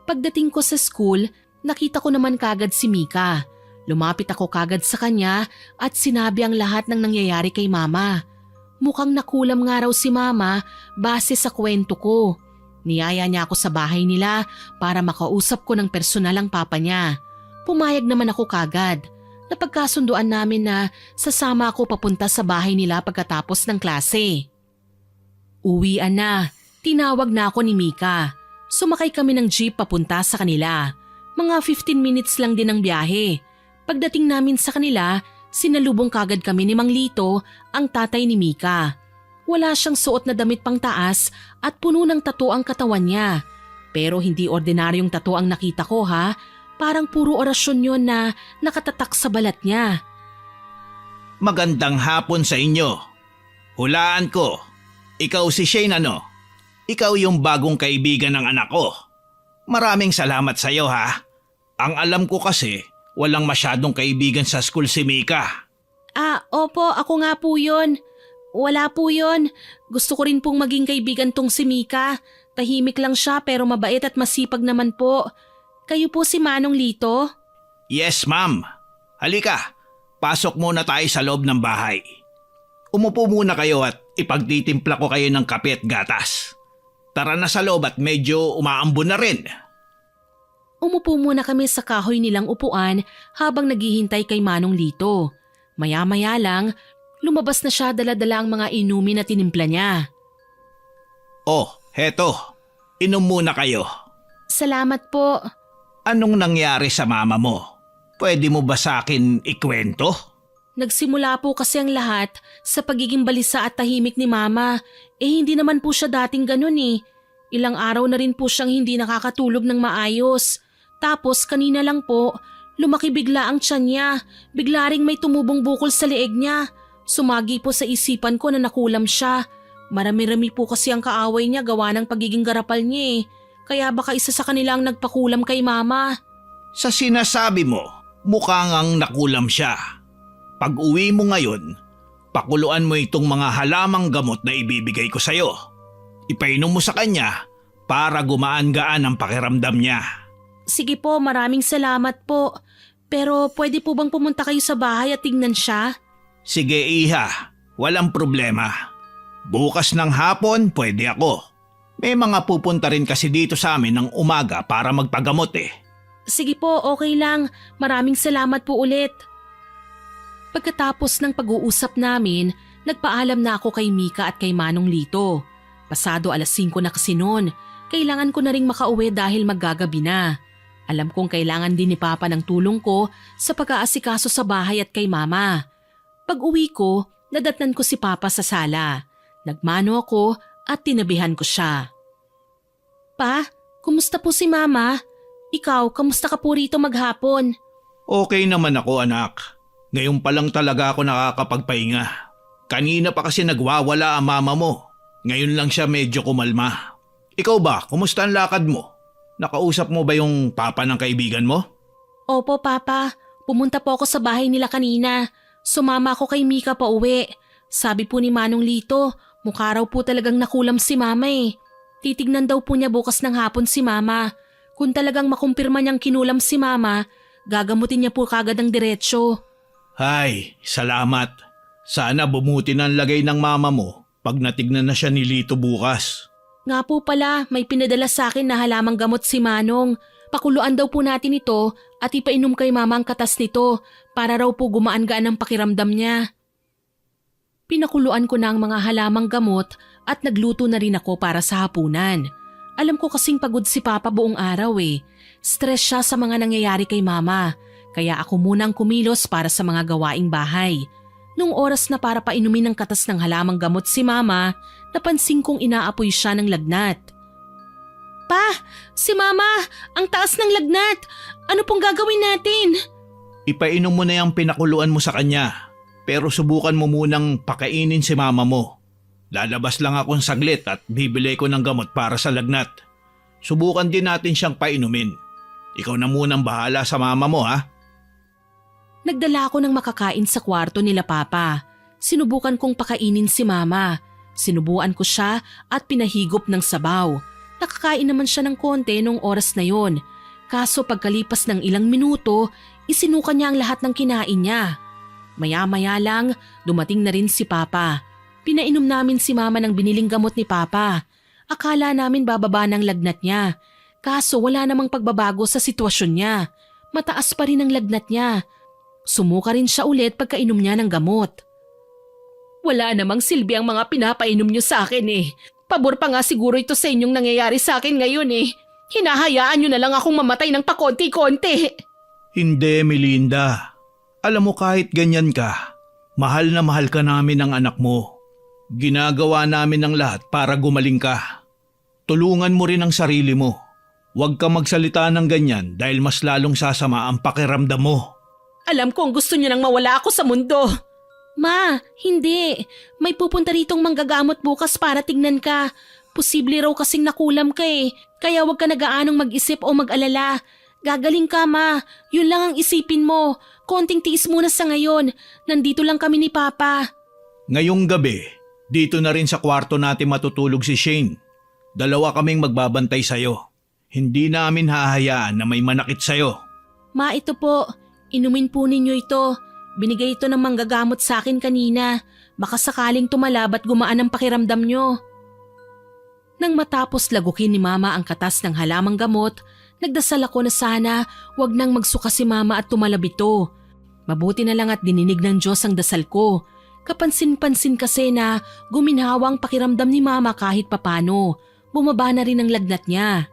Pagdating ko sa school, nakita ko naman kagad si Mika. Lumapit ako kagad sa kanya at sinabi ang lahat ng nangyayari kay Mama. Mukhang nakulam nga raw si Mama base sa kwento ko. Niyaya niya ako sa bahay nila para makausap ko ng personal ang papa niya. Pumayag naman ako kagad. Napagkasunduan namin na sasama ako papunta sa bahay nila pagkatapos ng klase. Uwian na. Tinawag na ako ni Mika. Sumakay kami ng jeep papunta sa kanila. Mga 15 minutes lang din ang biyahe. Pagdating namin sa kanila, sinalubong kagad kami ni Mang Lito, ang tatay ni Mika. Wala siyang suot na damit pang taas at puno ng tattoo ang katawan niya. Pero hindi ordinaryong tattoo ang nakita ko ha. Parang puro orasyon yun na nakatatak sa balat niya. Magandang hapon sa inyo. Hulaan ko. Ikaw si Shane ano? Ikaw yung bagong kaibigan ng anak ko. Maraming salamat sa iyo ha. Ang alam ko kasi walang masyadong kaibigan sa school si Mika. Opo, ako nga po yun. Wala po yun. Gusto ko rin pong maging kaibigan tong si Mika. Tahimik lang siya pero mabait at masipag naman po. Kayo po si Manong Lito? Yes ma'am. Halika, pasok muna tayo sa loob ng bahay. Umupo muna kayo at ipagtitimpla ko kayo ng kape at gatas. Tara na sa loob at medyo umaambon na rin. Umupo muna kami sa kahoy nilang upuan habang naghihintay kay Manong Lito. Maya-maya lang, lumabas na siya dala-dala ang mga inumin na tinimpla niya. Oh, heto. Inom muna kayo. Salamat po. Anong nangyari sa mama mo? Pwede mo ba sa akin ikwento? Nagsimula po kasi ang lahat sa pagiging balisa at tahimik ni Mama. Hindi naman po siya dating ganun eh. Ilang araw na rin po siyang hindi nakakatulog ng maayos. Tapos kanina lang po, lumaki bigla ang tiyan niya. Bigla ring may tumubong bukol sa leeg niya. Sumagi po sa isipan ko na nakulam siya. Marami-rami po kasi ang kaaway niya gawa ng pagiging garapal niya eh. Kaya baka isa sa kanila ang nagpakulam kay Mama. Sa sinasabi mo, mukhang ang nakulam siya. Pag uwi mo ngayon, pakuluan mo itong mga halamang gamot na ibibigay ko sa'yo. Ipainom mo sa kanya para gumaan-gaan ang pakiramdam niya. Sige po, maraming salamat po. Pero pwede po bang pumunta kayo sa bahay at tingnan siya? Sige iha, walang problema. Bukas ng hapon pwede ako. May mga pupunta rin kasi dito sa amin ng umaga para magpagamot eh. Sige po, okay lang. Maraming salamat po ulit. Pagkatapos ng pag-uusap namin, nagpaalam na ako kay Mika at kay Manong Lito. Pasado 5:00 na kasi noon. Kailangan ko na ring makauwi dahil maggagabi na. Alam kong kailangan din ni Papa ng tulong ko sa pag-aasikaso sa bahay at kay Mama. Pag-uwi ko, nadatnan ko si Papa sa sala. Nagmano ako at tinabihan ko siya. Pa, kumusta po si Mama? Ikaw, kamusta ka po rito maghapon? Okay naman ako anak. Ngayon pa lang talaga ako nakakapagpahinga. Kanina pa kasi nagwawala ang mama mo. Ngayon lang siya medyo kumalma. Ikaw ba, kumusta ang lakad mo? Nakausap mo ba yung papa ng kaibigan mo? Opo, Papa. Pumunta po ako sa bahay nila kanina. Sumama ako kay Mika pa uwi. Sabi po ni Manong Lito, mukha raw po talagang nakulam si Mama eh. Titignan daw po niya bukas ng hapon si Mama. Kung talagang makumpirma niyang kinulam si Mama, gagamutin niya po kagad ang diretsyo. Ay, salamat. Sana bumuti ng lagay ng mama mo pag natignan na siya ni Lito bukas. Nga po pala, may pinadala sa akin na halamang gamot si Manong. Pakuluan daw po natin ito at ipainom kay Mama ang katas nito para raw po gumaan-gaan ang pakiramdam niya. Pinakuluan ko na ang mga halamang gamot at nagluto na rin ako para sa hapunan. Alam ko kasing pagod si Papa buong araw eh. Stress siya sa mga nangyayari kay Mama. Kaya ako munang kumilos para sa mga gawaing bahay. Nung oras na para painumin ng katas ng halamang gamot si Mama, napansin kong inaapoy siya ng lagnat. Pa! Si Mama! Ang taas ng lagnat! Ano pong gagawin natin? Ipainom mo na yung pinakuluan mo sa kanya. Pero subukan mo munang pakainin si mama mo. Lalabas lang akong saglit at bibili ko ng gamot para sa lagnat. Subukan din natin siyang painumin. Ikaw na munang bahala sa mama mo ha. Nagdala ako ng makakain sa kwarto nila Papa. Sinubukan kong pakainin si Mama. Sinubuan ko siya at pinahigop ng sabaw. Nakakain naman siya ng konti nung oras na yon. Kaso pagkalipas ng ilang minuto, isinuka niya ang lahat ng kinain niya. Maya-maya lang, dumating na rin si Papa. Pinainom namin si Mama ng biniling gamot ni Papa. Akala namin bababa ng lagnat niya. Kaso wala namang pagbabago sa sitwasyon niya. Mataas pa rin ang lagnat niya. Sumuka rin siya ulit pagkainom niya ng gamot. Wala namang silbi ang mga pinapainom niyo sa akin eh. Pabor pa nga siguro ito sa inyong nangyayari sa akin ngayon eh. Hinahayaan niyo na lang akong mamatay ng pakonti-konti. Hindi, Melinda. Alam mo kahit ganyan ka, mahal na mahal ka namin ng anak mo. Ginagawa namin ang lahat para gumaling ka. Tulungan mo rin ang sarili mo. Huwag ka magsalita ng ganyan dahil mas lalong sasama ang pakiramdam mo. Alam kong gusto niyo nang mawala ako sa mundo. Ma, hindi. May pupunta ritong manggagamot bukas para tignan ka. Posible raw kasing nakulam ka eh. Kaya huwag ka nagaanong mag-isip o mag-alala. Gagaling ka, Ma. Yun lang ang isipin mo. Konting tiis muna sa ngayon. Nandito lang kami ni Papa. Ngayong gabi, dito na rin sa kwarto natin matutulog si Shane. Dalawa kaming magbabantay sa'yo. Hindi namin hahayaan na may manakit sa'yo. Ma, ito po. Inumin po ninyo ito. Binigay ito ng manggagamot sa akin kanina. Baka sakaling tumalab at gumaan ang pakiramdam nyo. Nang matapos lagukin ni Mama ang katas ng halamang gamot, nagdasal ako na sana wag nang magsuka si Mama at tumalab ito. Mabuti na lang at dininig ng Diyos ang dasal ko. Kapansin-pansin kasi na guminhawa ang pakiramdam ni Mama kahit papano. Bumaba na rin ang lagnat niya.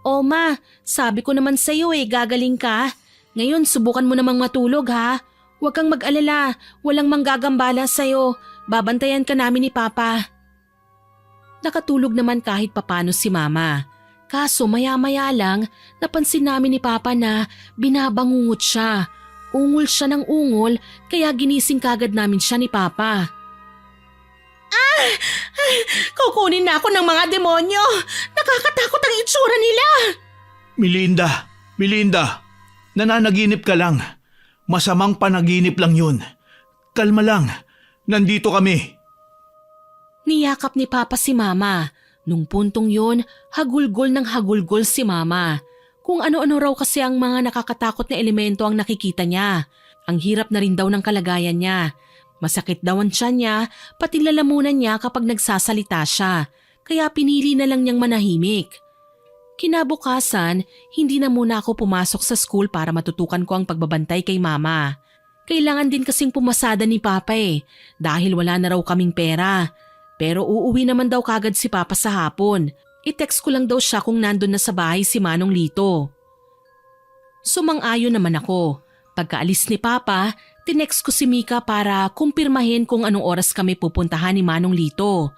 O Ma, sabi ko naman sa'yo gagaling ka. Ngayon, subukan mo namang matulog ha. Huwag kang mag-alala, walang manggagambala sa'yo. Babantayan ka namin ni Papa. Nakatulog naman kahit papano si Mama. Kaso maya-maya lang, napansin namin ni Papa na binabangungot siya. Ungol siya ng ungol, kaya ginising kagad namin siya ni Papa. Kukunin na ako ng mga demonyo! Nakakatakot ang itsura nila! Melinda! Nananaginip ka lang. Masamang panaginip lang yun. Kalma lang. Nandito kami. Niyakap ni Papa si Mama. Nung puntong yun, hagulgol ng hagulgol si Mama. Kung ano-ano raw kasi ang mga nakakatakot na elemento ang nakikita niya. Ang hirap na rin daw ng kalagayan niya. Masakit daw ang tiyan niya, pati lalamunan niya kapag nagsasalita siya. Kaya pinili na lang niyang manahimik. Kinabukasan, hindi na muna ako pumasok sa school para matutukan ko ang pagbabantay kay Mama. Kailangan din kasing pumasada ni Papa dahil wala na raw kaming pera. Pero uuwi naman daw kagad si Papa sa hapon. I-text ko lang daw siya kung nandun na sa bahay si Manong Lito. Sumang-ayon naman ako. Pagkaalis ni Papa, tinext ko si Mika para kumpirmahin kung anong oras kami pupuntahan ni Manong Lito.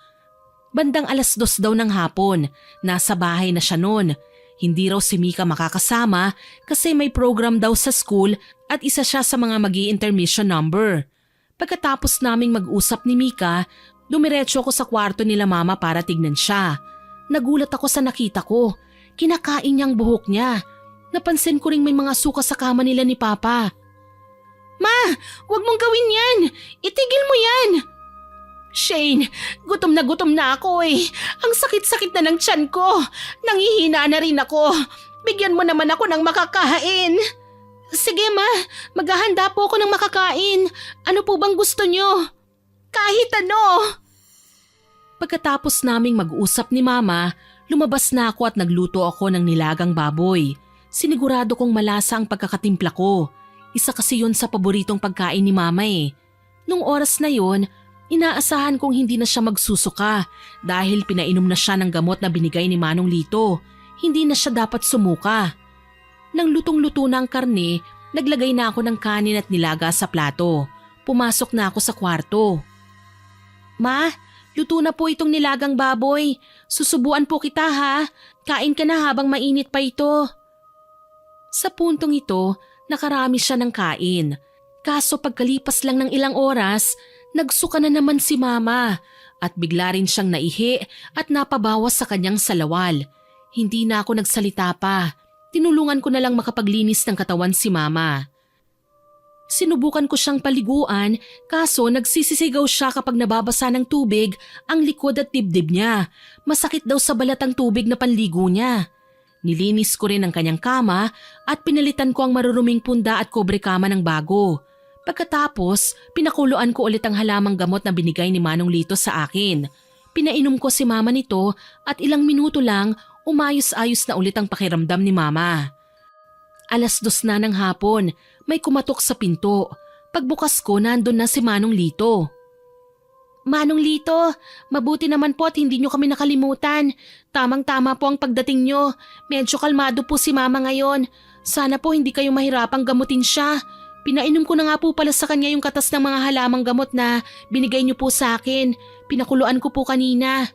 Bandang 2:00 daw ng hapon, nasa bahay na siya noon. Hindi raw si Mika makakasama kasi may program daw sa school at isa siya sa mga magi-intermission number. Pagkatapos naming mag-usap ni Mika, dumiretso ako sa kwarto nila Mama para tignan siya. Nagulat ako sa nakita ko. Kinakain niyang buhok niya. Napansin ko ring may mga suka sa kama nila ni Papa. Ma, wag mong gawin yan! Itigil mo yan! Shane, gutom na ako Ang sakit-sakit na ng tiyan ko. Nangihina na rin ako. Bigyan mo naman ako ng makakain. Sige Ma, maghahanda po ako ng makakain. Ano po bang gusto nyo? Kahit ano. Pagkatapos naming mag-usap ni Mama, lumabas na ako at nagluto ako ng nilagang baboy. Sinigurado kong malasa ang pagkakatimpla ko. Isa kasi yun sa paboritong pagkain ni Mama Nung oras na yun, inaasahan kong hindi na siya magsusuka dahil pinainom na siya ng gamot na binigay ni Manong Lito. Hindi na siya dapat sumuka. Nang lutong-luto na ang karne, naglagay na ako ng kanin at nilaga sa plato. Pumasok na ako sa kwarto. Ma, luto na po itong nilagang baboy. Susubuan po kita ha. Kain ka na habang mainit pa ito. Sa puntong ito, nakarami siya ng kain. Kaso pagkalipas lang ng ilang oras, nagsuka na naman si Mama at bigla rin siyang naihi at napabawas sa kanyang salawal. Hindi na ako nagsalita pa. Tinulungan ko na lang makapaglinis ng katawan si Mama. Sinubukan ko siyang paliguan kaso nagsisisigaw siya kapag nababasa ng tubig ang likod at dibdib niya. Masakit daw sa balat ang tubig na panligo niya. Nilinis ko rin ang kanyang kama at pinalitan ko ang maruruming punda at kobre kama ng bago. Pagkatapos, pinakuluan ko ulit ang halamang gamot na binigay ni Manong Lito sa akin. Pinainom ko si Mama nito at ilang minuto lang umayos-ayos na ulit ang pakiramdam ni Mama. 2:00 na ng hapon, May kumatok sa pinto. Pagbukas ko, nandun na si Manong Lito. Manong Lito, mabuti naman po at hindi nyo kami nakalimutan. Tamang-tama po ang pagdating nyo. Medyo kalmado po si Mama ngayon. Sana po hindi kayo mahirapang gamutin siya. Pinainom ko na nga po pala sa kanya yung katas ng mga halamang gamot na binigay nyo po sa akin. Pinakuluan ko po kanina.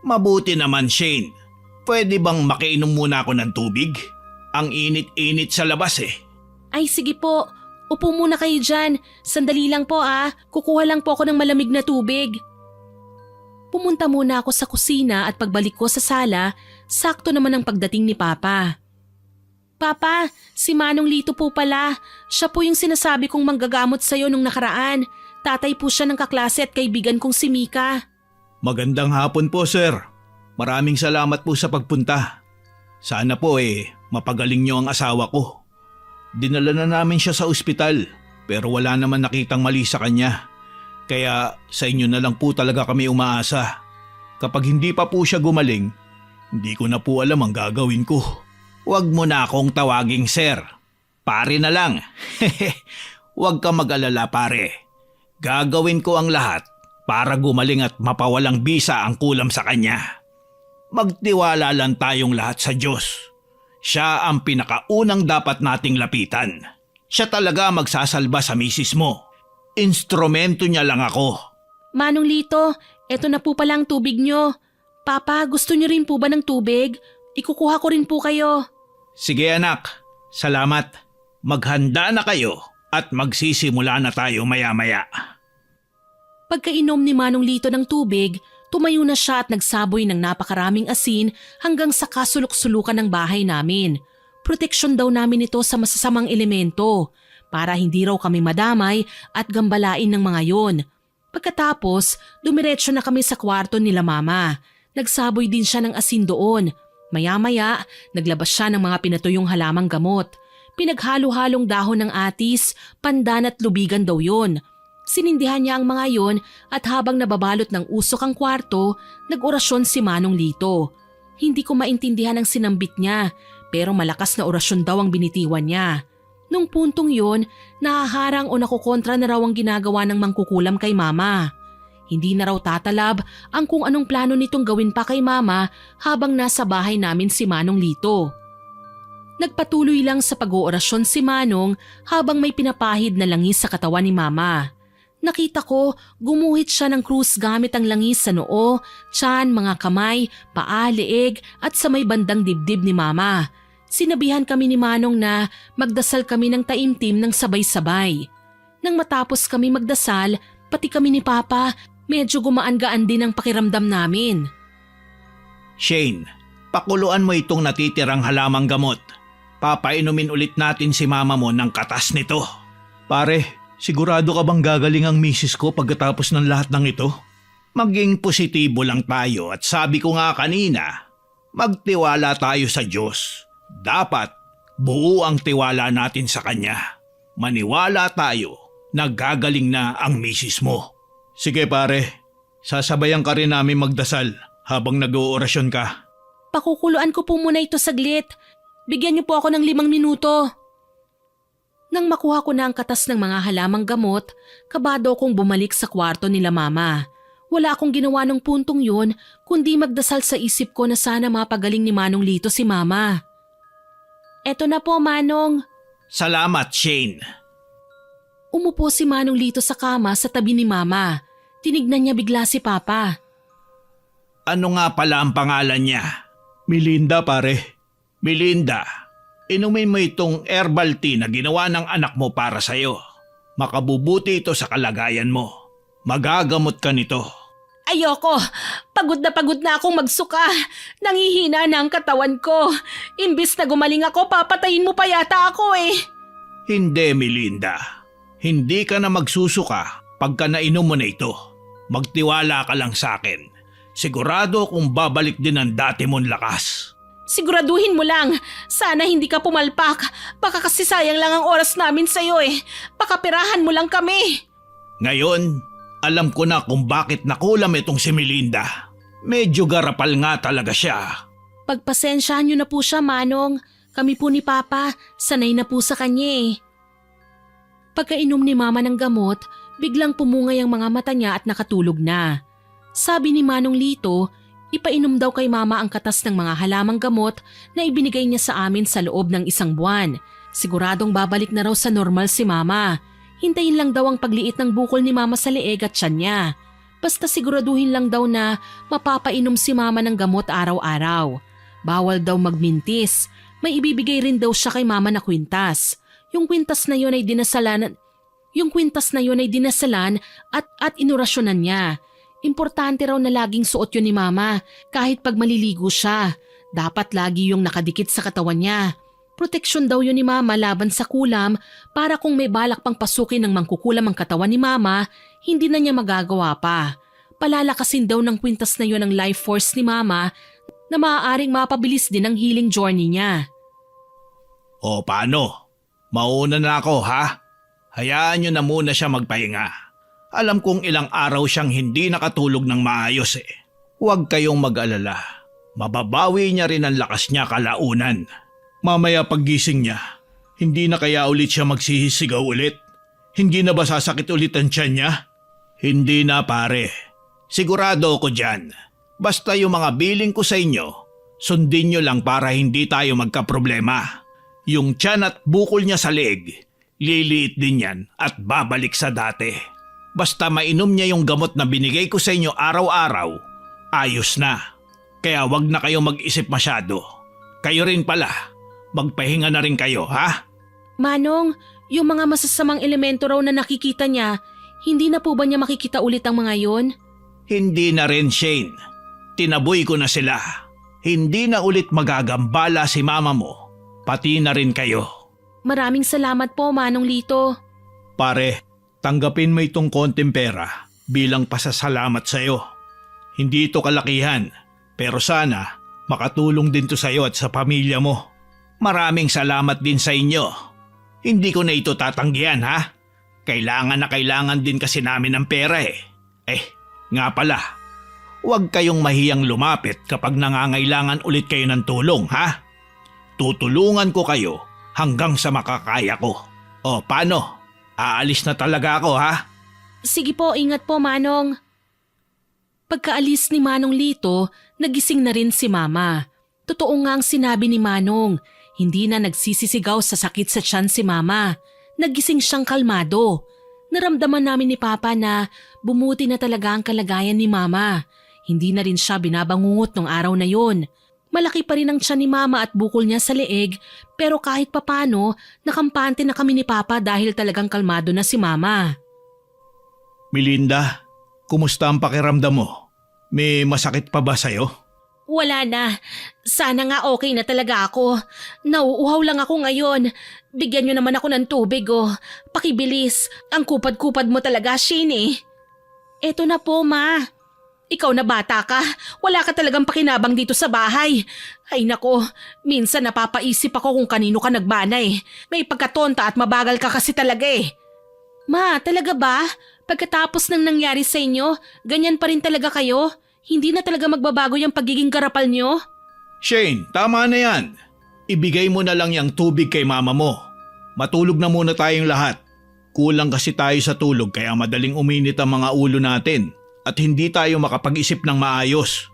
Mabuti naman, Shane. Pwede bang makiinom muna ako ng tubig? Ang init-init sa labas eh. Ay sige po, upo muna kayo dyan. Sandali lang po kukuha lang po ako ng malamig na tubig. Pumunta muna ako sa kusina at pagbalik ko sa sala, sakto naman ang pagdating ni Papa. Papa, si Manong Lito po pala. Siya po yung sinasabi kong manggagamot sa'yo nung nakaraan. Tatay po siya ng kaklase at kaibigan kong si Mika. Magandang hapon po, sir. Maraming salamat po sa pagpunta. Sana po mapagaling niyo ang asawa ko. Dinala na namin siya sa ospital pero wala naman nakitang mali sa kanya. Kaya sa inyo na lang po talaga kami umaasa. Kapag hindi pa po siya gumaling, hindi ko na po alam ang gagawin ko. Huwag mo na akong tawaging sir. Pare na lang. Huwag ka mag-alala pare. Gagawin ko ang lahat para gumaling at mapawalang bisa ang kulam sa kanya. Magtiwala lang tayong lahat sa Diyos. Siya ang pinakaunang dapat nating lapitan. Siya talaga magsasalba sa misis mo. Instrumento niya lang ako. Manong Lito, eto na po pala ang tubig nyo. Papa, gusto nyo rin po ba ng tubig? Ikukuha ko rin po kayo. Sige anak, salamat. Maghanda na kayo at magsisimula na tayo maya-maya. Pagkainom ni Manong Lito ng tubig, tumayo na siya at nagsaboy ng napakaraming asin hanggang sa kasulok-sulukan ng bahay namin. Proteksyon daw namin ito sa masasamang elemento para hindi raw kami madamay at gambalain ng mga yon. Pagkatapos, dumiretso na kami sa kwarto nila Mama. Nagsaboy din siya ng asin doon. Maya-maya, naglabas siya ng mga pinatuyong halamang gamot. Pinaghalo-halong dahon ng atis, pandan at lubigan daw yon. Sinindihan niya ang mga yon at habang nababalot ng usok ang kwarto, nag-orasyon si Manong Lito. Hindi ko maintindihan ang sinambit niya, pero malakas na orasyon daw ang binitiwan niya. Nung puntong yon, nahaharang o nakukontra na raw ang ginagawa ng mangkukulam kay Mama. Hindi na raw tatalab ang kung anong plano nitong gawin pa kay Mama habang nasa bahay namin si Manong Lito. Nagpatuloy lang sa pag-oorasyon si Manong habang may pinapahid na langis sa katawan ni Mama. Nakita ko, gumuhit siya ng krus gamit ang langis sa noo, tiyan, mga kamay, paa, leeg at sa may bandang dibdib ni Mama. Sinabihan kami ni Manong na magdasal kami ng taimtim ng sabay-sabay. Nang matapos kami magdasal, pati kami ni Papa, medyo gumaan-gaan din ang pakiramdam namin. Shane, pakuluan mo itong natitirang halamang gamot. Papainumin ulit natin si Mama mo ng katas nito. Pare, sigurado ka bang gagaling ang misis ko pagkatapos ng lahat ng ito? Maging positibo lang tayo at sabi ko nga kanina, magtiwala tayo sa Diyos. Dapat buo ang tiwala natin sa Kanya. Maniwala tayo na gagaling na ang misis mo. Sige pare, sasabayan ka rin namin magdasal habang nag-oorasyon ka. Pakukuluan ko po muna ito saglit. Bigyan niyo po ako ng 5 minuto. Nang makuha ko na ang katas ng mga halamang gamot, kabado kong bumalik sa kwarto nila Mama. Wala akong ginawa ng puntong yun, kundi magdasal sa isip ko na sana mapagaling ni Manong Lito si Mama. Eto na po, Manong. Salamat, Shane. Umupo si Manong Lito sa kama sa tabi ni Mama. Tinignan niya bigla si Papa. Ano nga pala ang pangalan niya? Melinda, pare. Melinda, inumin mo itong herbal tea na ginawa ng anak mo para sa'yo. Makabubuti ito sa kalagayan mo. Magagamot ka nito. Ayoko! Pagod na akong magsuka. Nangihina na ang katawan ko. Imbis na gumaling ako, papatayin mo pa yata ako eh. Hindi, Melinda. Hindi ka na magsusuka pagka nainom mo na ito. Magtiwala ka lang sa akin. Sigurado kung babalik din ang dati mong lakas. Siguraduhin mo lang. Sana hindi ka pumalpak. Baka kasi sayang lang ang oras namin sa'yo eh. Baka pirahan mo lang kami. Ngayon, alam ko na kung bakit nakulam itong si Melinda. Medyo garapal nga talaga siya. Pagpasensyahan niyo na po siya, Manong. Kami po ni Papa, sanay na po sa kanya eh. Pagkainom ni Mama ng gamot, biglang pumungay ang mga mata niya at nakatulog na. Sabi ni Manong Lito, ipainom daw kay Mama ang katas ng mga halamang gamot na ibinigay niya sa amin sa loob ng 1 buwan. Siguradong babalik na raw sa normal si Mama. Hintayin lang daw ang pagliit ng bukol ni Mama sa leeg at tiyan niya. Basta siguraduhin lang daw na mapapainom si Mama ng gamot araw-araw. Bawal daw magmintis. May ibibigay rin daw siya kay Mama na kwintas. Yung kwintas na yun ay dinasalan at inorasyonan niya. Importante raw na laging suot yun ni Mama kahit pag maliligo siya. Dapat lagi yung nakadikit sa katawan niya. Proteksyon daw yun ni Mama laban sa kulam para kung may balak pang pasukin ng mangkukulam ang katawan ni Mama, hindi na niya magagawa pa. Palalakasin daw ng kwintas na yun ang life force ni Mama na maaaring mapabilis din ang healing journey niya. O paano? Mauna na ako ha? Hayaan nyo na muna siya magpahinga. Alam kong ilang araw siyang hindi nakatulog ng maayos eh. Huwag kayong mag-alala. Mababawi niya rin ang lakas niya kalaunan. Mamaya paggising niya, hindi na kaya ulit siya magsisisigaw ulit? Hindi na ba sasakit ulit ang tiyan niya? Hindi na pare. Sigurado ako dyan. Basta yung mga billing ko sa inyo, sundin nyo lang para hindi tayo magkaproblema. Yung tiyan at bukol niya sa leeg, liliit din yan at babalik sa dati. Basta mainom niya yung gamot na binigay ko sa inyo araw-araw, ayos na. Kaya wag na kayo mag-isip masyado. Kayo rin pala, magpahinga na rin kayo ha? Manong, yung mga masasamang elemento raw na nakikita niya, hindi na po ba niya makikita ulit ang mga yon? Hindi na rin Shane. Tinaboy ko na sila. Hindi na ulit magagambala si mama mo. Pati na rin kayo. Maraming salamat po, Manong Lito. Pare, tanggapin mo itong konting pera bilang pasasalamat sa'yo. Hindi ito kalakihan, pero sana makatulong din to sa'yo at sa pamilya mo. Maraming salamat din sa inyo. Hindi ko na ito tatanggihan ha. Kailangan na kailangan din kasi namin ng pera eh. Nga pala, huwag kayong mahiyang lumapit kapag nangangailangan ulit kayo ng tulong ha. Tutulungan ko kayo hanggang sa makakaya ko. O paano? Aalis na talaga ako ha? Sige po, ingat po, Manong. Pagkaalis ni Manong Lito, nagising na rin si Mama. Totoo nga ang sinabi ni Manong. Hindi na nagsisisigaw sa sakit sa tiyan si Mama. Nagising siyang kalmado. Naramdaman namin ni Papa na bumuti na talaga ang kalagayan ni Mama. Hindi na rin siya binabangungot nung araw na yon. Malaki pa rin ang tiyan ni Mama at bukol niya sa leeg, pero kahit papano, nakampante na kami ni Papa dahil talagang kalmado na si Mama. Melinda, kumusta ang pakiramdam mo? May masakit pa ba sa'yo? Wala na. Sana nga okay na talaga ako. Nauuhaw lang ako ngayon. Bigyan niyo naman ako ng tubig oh. Pakibilis. Ang kupad-kupad mo talaga, Shane eh. Eto na po, Ma. Ikaw na bata ka. Wala ka talagang pakinabang dito sa bahay. Ay nako, minsan napapaisip ako kung kanino ka nagbanay. May pagkatonta at mabagal ka kasi talaga eh. Ma, talaga ba? Pagkatapos ng nangyari sa inyo, ganyan pa rin talaga kayo? Hindi na talaga magbabago yung pagiging garapal nyo? Shane, tama na yan. Ibigay mo na lang yung tubig kay mama mo. Matulog na muna tayong lahat. Kulang kasi tayo sa tulog kaya madaling uminit ang mga ulo natin at hindi tayo makapag-isip ng maayos.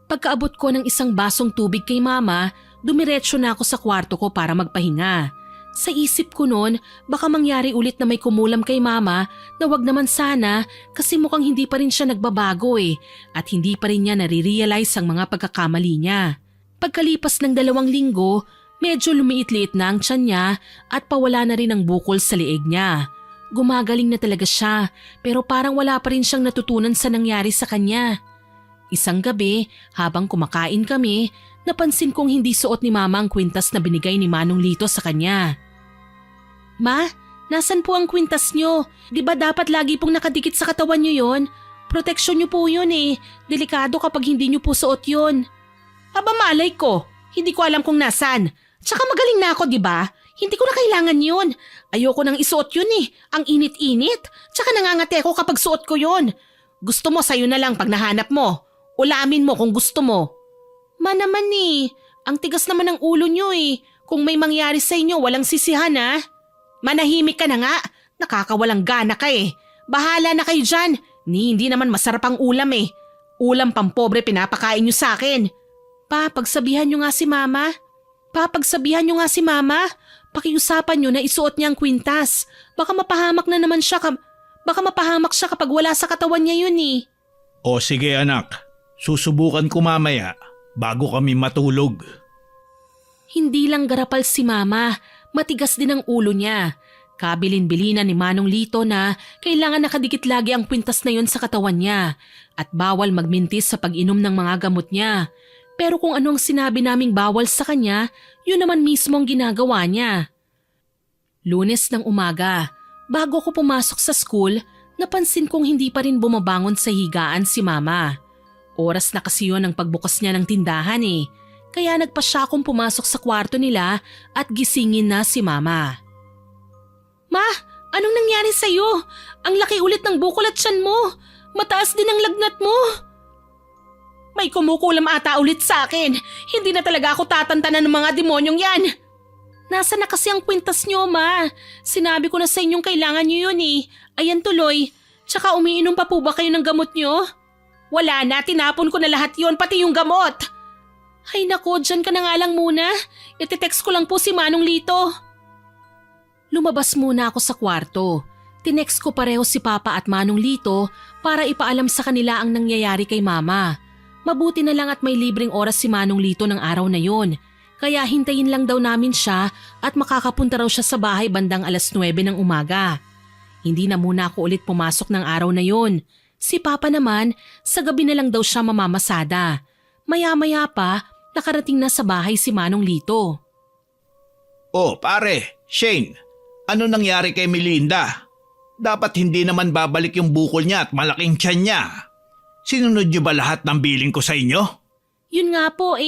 Pagkaabot ko ng isang basong tubig kay Mama, dumiretso na ako sa kwarto ko para magpahinga. Sa isip ko noon, baka mangyari ulit na may kumulam kay Mama na wag naman sana kasi mukhang hindi pa rin siya nagbabago eh at hindi pa rin niya nare-realize ang mga pagkakamali niya. Pagkalipas ng 2 linggo, medyo lumiit-liit na ang tiyan niya at pawala na rin ang bukol sa leeg niya. Gumagaling na talaga siya pero parang wala pa rin siyang natutunan sa nangyari sa kanya. Isang gabi, habang kumakain kami, napansin kong hindi suot ni Mama ang kwintas na binigay ni Manong Lito sa kanya. Ma, nasan po ang kwintas nyo? Di ba dapat lagi pong nakadikit sa katawan nyo yon? Proteksyon nyo po yun eh. Delikado kapag hindi nyo po suot yun. Aba malay ko, hindi ko alam kung nasan. Tsaka magaling na ako, di ba? Hindi ko na kailangan yun. Ayoko nang isuot yun eh. Ang init-init. Tsaka nangangati ako kapag suot ko yun. Gusto mo sa'yo na lang pag nahanap mo. Ulamin mo kung gusto mo. Ma naman eh. Ang tigas naman ng ulo nyo eh. Kung may mangyari sa inyo, walang sisihan ah. Manahimik ka na nga. Nakakawalang gana ka eh. Bahala na kayo dyan. Hindi naman masarap ang ulam eh. Ulam pampobre pinapakain niyo sa akin. Pa, pagsabihan niyo nga si Mama. Pakiusapan niyo na isuot niya ang kwintas. Baka mapahamak siya kapag wala sa katawan niya yun eh. O sige anak, susubukan ko mamaya bago kami matulog. Hindi lang garapal si Mama, matigas din ang ulo niya. Kabilin-bilinan ni Manong Lito na kailangan nakadikit lagi ang kwintas na yun sa katawan niya at bawal magmintis sa pag-inom ng mga gamot niya. Pero kung ano ang sinabi naming bawal sa kanya, yun naman mismo ang ginagawa niya. Lunes ng umaga, bago ko pumasok sa school, napansin kong hindi pa rin bumabangon sa higaan si Mama. Oras na kasi yun ang pagbukas niya ng tindahan eh. Kaya nagpa siya akong pumasok sa kwarto nila at gisingin na si Mama. Ma, anong nangyari sa'yo? Ang laki ulit ng bukol at tiyan mo. Mataas din ang lagnat mo. May kumukulam ata ulit sa akin. Hindi na talaga ako tatantanan ng mga demonyong yan. Nasa na kasi ang kwintas niyo, Ma? Sinabi ko na sa inyong kailangan niyo yun eh. Ayan tuloy. Tsaka umiinom pa po ba kayo ng gamot niyo? Wala na, tinapon ko na lahat yon, pati yung gamot. Ay nako, dyan ka na nga lang muna. Iti-text ko lang po si Manong Lito. Lumabas muna ako sa kwarto. Tinext ko pareho si Papa at Manong Lito para ipaalam sa kanila ang nangyayari kay Mama. Mabuti na lang at may libreng oras si Manong Lito ng araw na yon. Kaya hintayin lang daw namin siya at makakapunta raw siya sa bahay bandang 9:00 ng umaga. Hindi na muna ako ulit pumasok ng araw na yon. Si Papa naman, sa gabi na lang daw siya mamamasada. Maya-maya pa, nakarating na sa bahay si Manong Lito. Oh pare, Shane, ano nangyari kay Melinda? Dapat hindi naman babalik yung bukol niya at malaking tiyan niya. Sinunod niyo ba lahat ng billing ko sa inyo? Yun nga po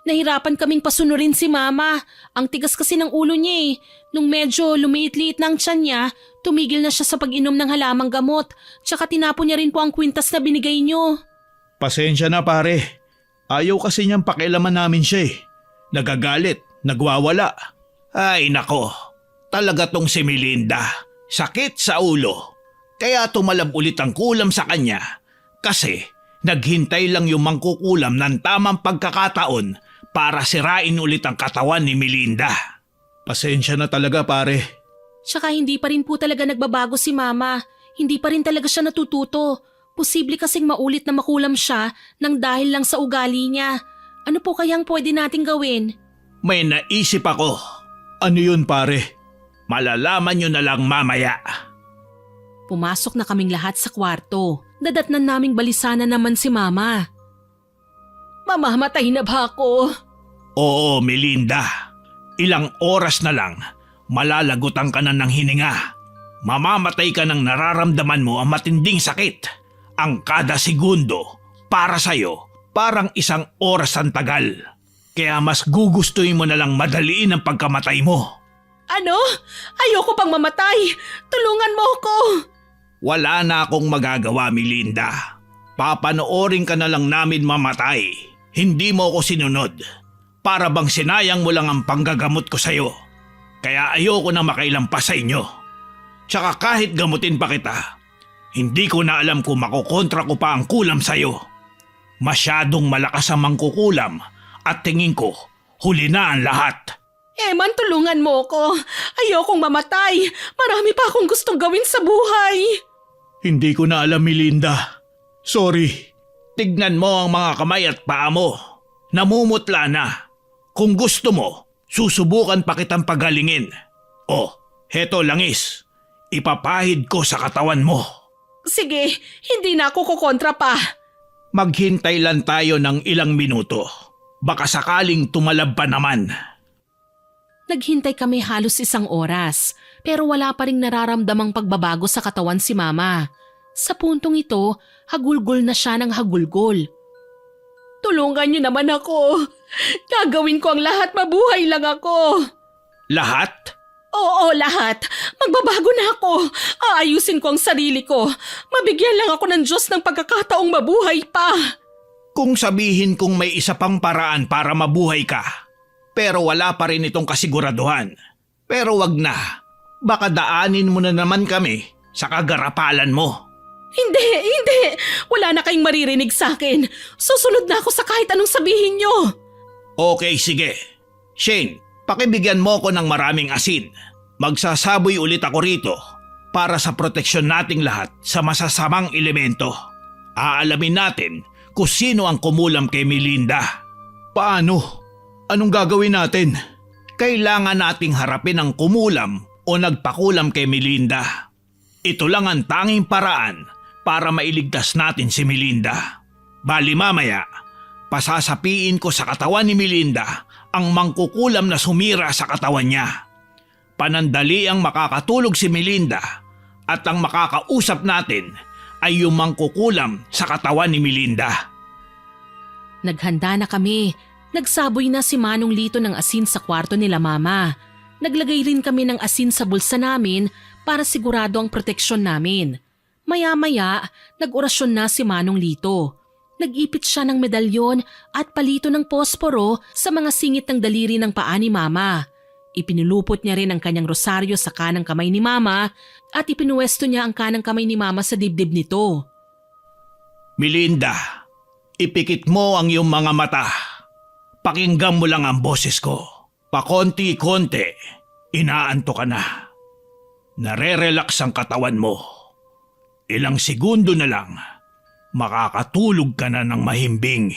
nahirapan kaming pasunurin si Mama. Ang tigas kasi ng ulo niya eh. Nung medyo lumiit-liit ng tiyan niya, tumigil na siya sa pag-inom ng halamang gamot. Tsaka tinapon niya rin po ang kwintas na binigay niyo. Pasensya na pare. Ayaw kasi niyang pakialaman namin siya eh. Nagagalit, nagwawala. Ay nako, talaga tong si Melinda. Sakit sa ulo. Kaya tumalab ulit ang kulam sa kanya. Kasi naghintay lang yung mangkukulam ng tamang pagkakataon para sirain ulit ang katawan ni Melinda. Pasensya na talaga pare. Tsaka hindi pa rin po talaga nagbabago si Mama. Hindi pa rin talaga siya natututo. Posible kasing maulit na makulam siya nang dahil lang sa ugali niya. Ano po kayang pwede nating gawin? May naisip ako. Ano yun pare? Malalaman nyo na lang mamaya. Pumasok na kaming lahat sa kwarto. Dadatnan naming balisana naman si Mama. Mamamatay na ba ako? Oo, Melinda. Ilang oras na lang, malalagutan ka na ng hininga. Mamamatay ka nang nararamdaman mo ang matinding sakit. Ang kada segundo, para sa'yo, parang isang oras ang tagal. Kaya mas gugustuhin mo na lang madaliin ang pagkamatay mo. Ano? Ayoko pang mamatay! Tulungan mo ako! Wala na akong magagawa, Melinda. Papanoorin ka na lang namin mamatay. Hindi mo ako sinunod. Para bang sinayang mo lang ang panggagamot ko sa'yo. Kaya ayoko na makailampas sa inyo. Tsaka kahit gamutin pa kita, hindi ko na alam kung makokontra ko pa ang kulam sa'yo. Masyadong malakas ang mangkukulam at tingin ko, huli na ang lahat. Eman, tulungan mo ko. Ayokong mamatay. Marami pa akong gustong gawin sa buhay. Hindi ko na alam, Melinda. Sorry. Tignan mo ang mga kamay at paa mo. Namumutla na. Kung gusto mo, susubukan pa kitang pagalingin. Oh, heto langis. Ipapahid ko sa katawan mo. Sige, hindi na ako kukontra pa. Maghintay lang tayo ng ilang minuto. Baka sakaling tumalab pa naman. Naghintay kami halos 1 oras, pero wala pa ring nararamdamang pagbabago sa katawan si Mama. Sa puntong ito, hagulgol na siya ng hagulgol. Tulungan niyo naman ako. Gagawin ko ang lahat, mabuhay lang ako. Lahat? Oo, lahat. Magbabago na ako. Aayusin ko ang sarili ko. Mabigyan lang ako ng Diyos ng pagkakataong mabuhay pa. Kung sabihin kong may isa pang paraan para mabuhay ka, pero wala pa rin itong kasiguraduhan. Pero wag na. Baka daanin mo na naman kami sa kagarapalan mo. Hindi. Wala na kayong maririnig sa akin. Susunod na ako sa kahit anong sabihin nyo. Okay, sige. Shane, pakibigyan mo ko ng maraming asin. Magsasaboy ulit ako rito para sa proteksyon nating lahat sa masasamang elemento. Aalamin natin kung sino ang kumulam kay Melinda. Paano? Anong gagawin natin? Kailangan nating harapin ang kumulam o nagpakulam kay Melinda. Ito lang ang tanging paraan para mailigtas natin si Melinda. Bali mamaya, pasasapiin ko sa katawan ni Melinda ang mangkukulam na sumira sa katawan niya. Panandali ang makakatulog si Melinda at ang makakausap natin ay yung mangkukulam sa katawan ni Melinda. Naghanda na kami. Nagsaboy na si Manong Lito ng asin sa kwarto nila Mama. Naglagay rin kami ng asin sa bulsa namin para sigurado ang proteksyon namin. Maya-maya, nag-orasyon na si Manong Lito. Nag-ipit siya ng medalyon at palito ng posporo sa mga singit ng daliri ng paa ni Mama. Ipinulupot niya rin ang kanyang rosaryo sa kanang kamay ni Mama at ipinuwesto niya ang kanang kamay ni Mama sa dibdib nito. Melinda, ipikit mo ang iyong mga mata. Pakinggan mo lang ang boses ko. Pakonti-konti, inaanto ka na. Nare-relax ang katawan mo. Ilang segundo na lang, makakatulog ka na ng mahimbing.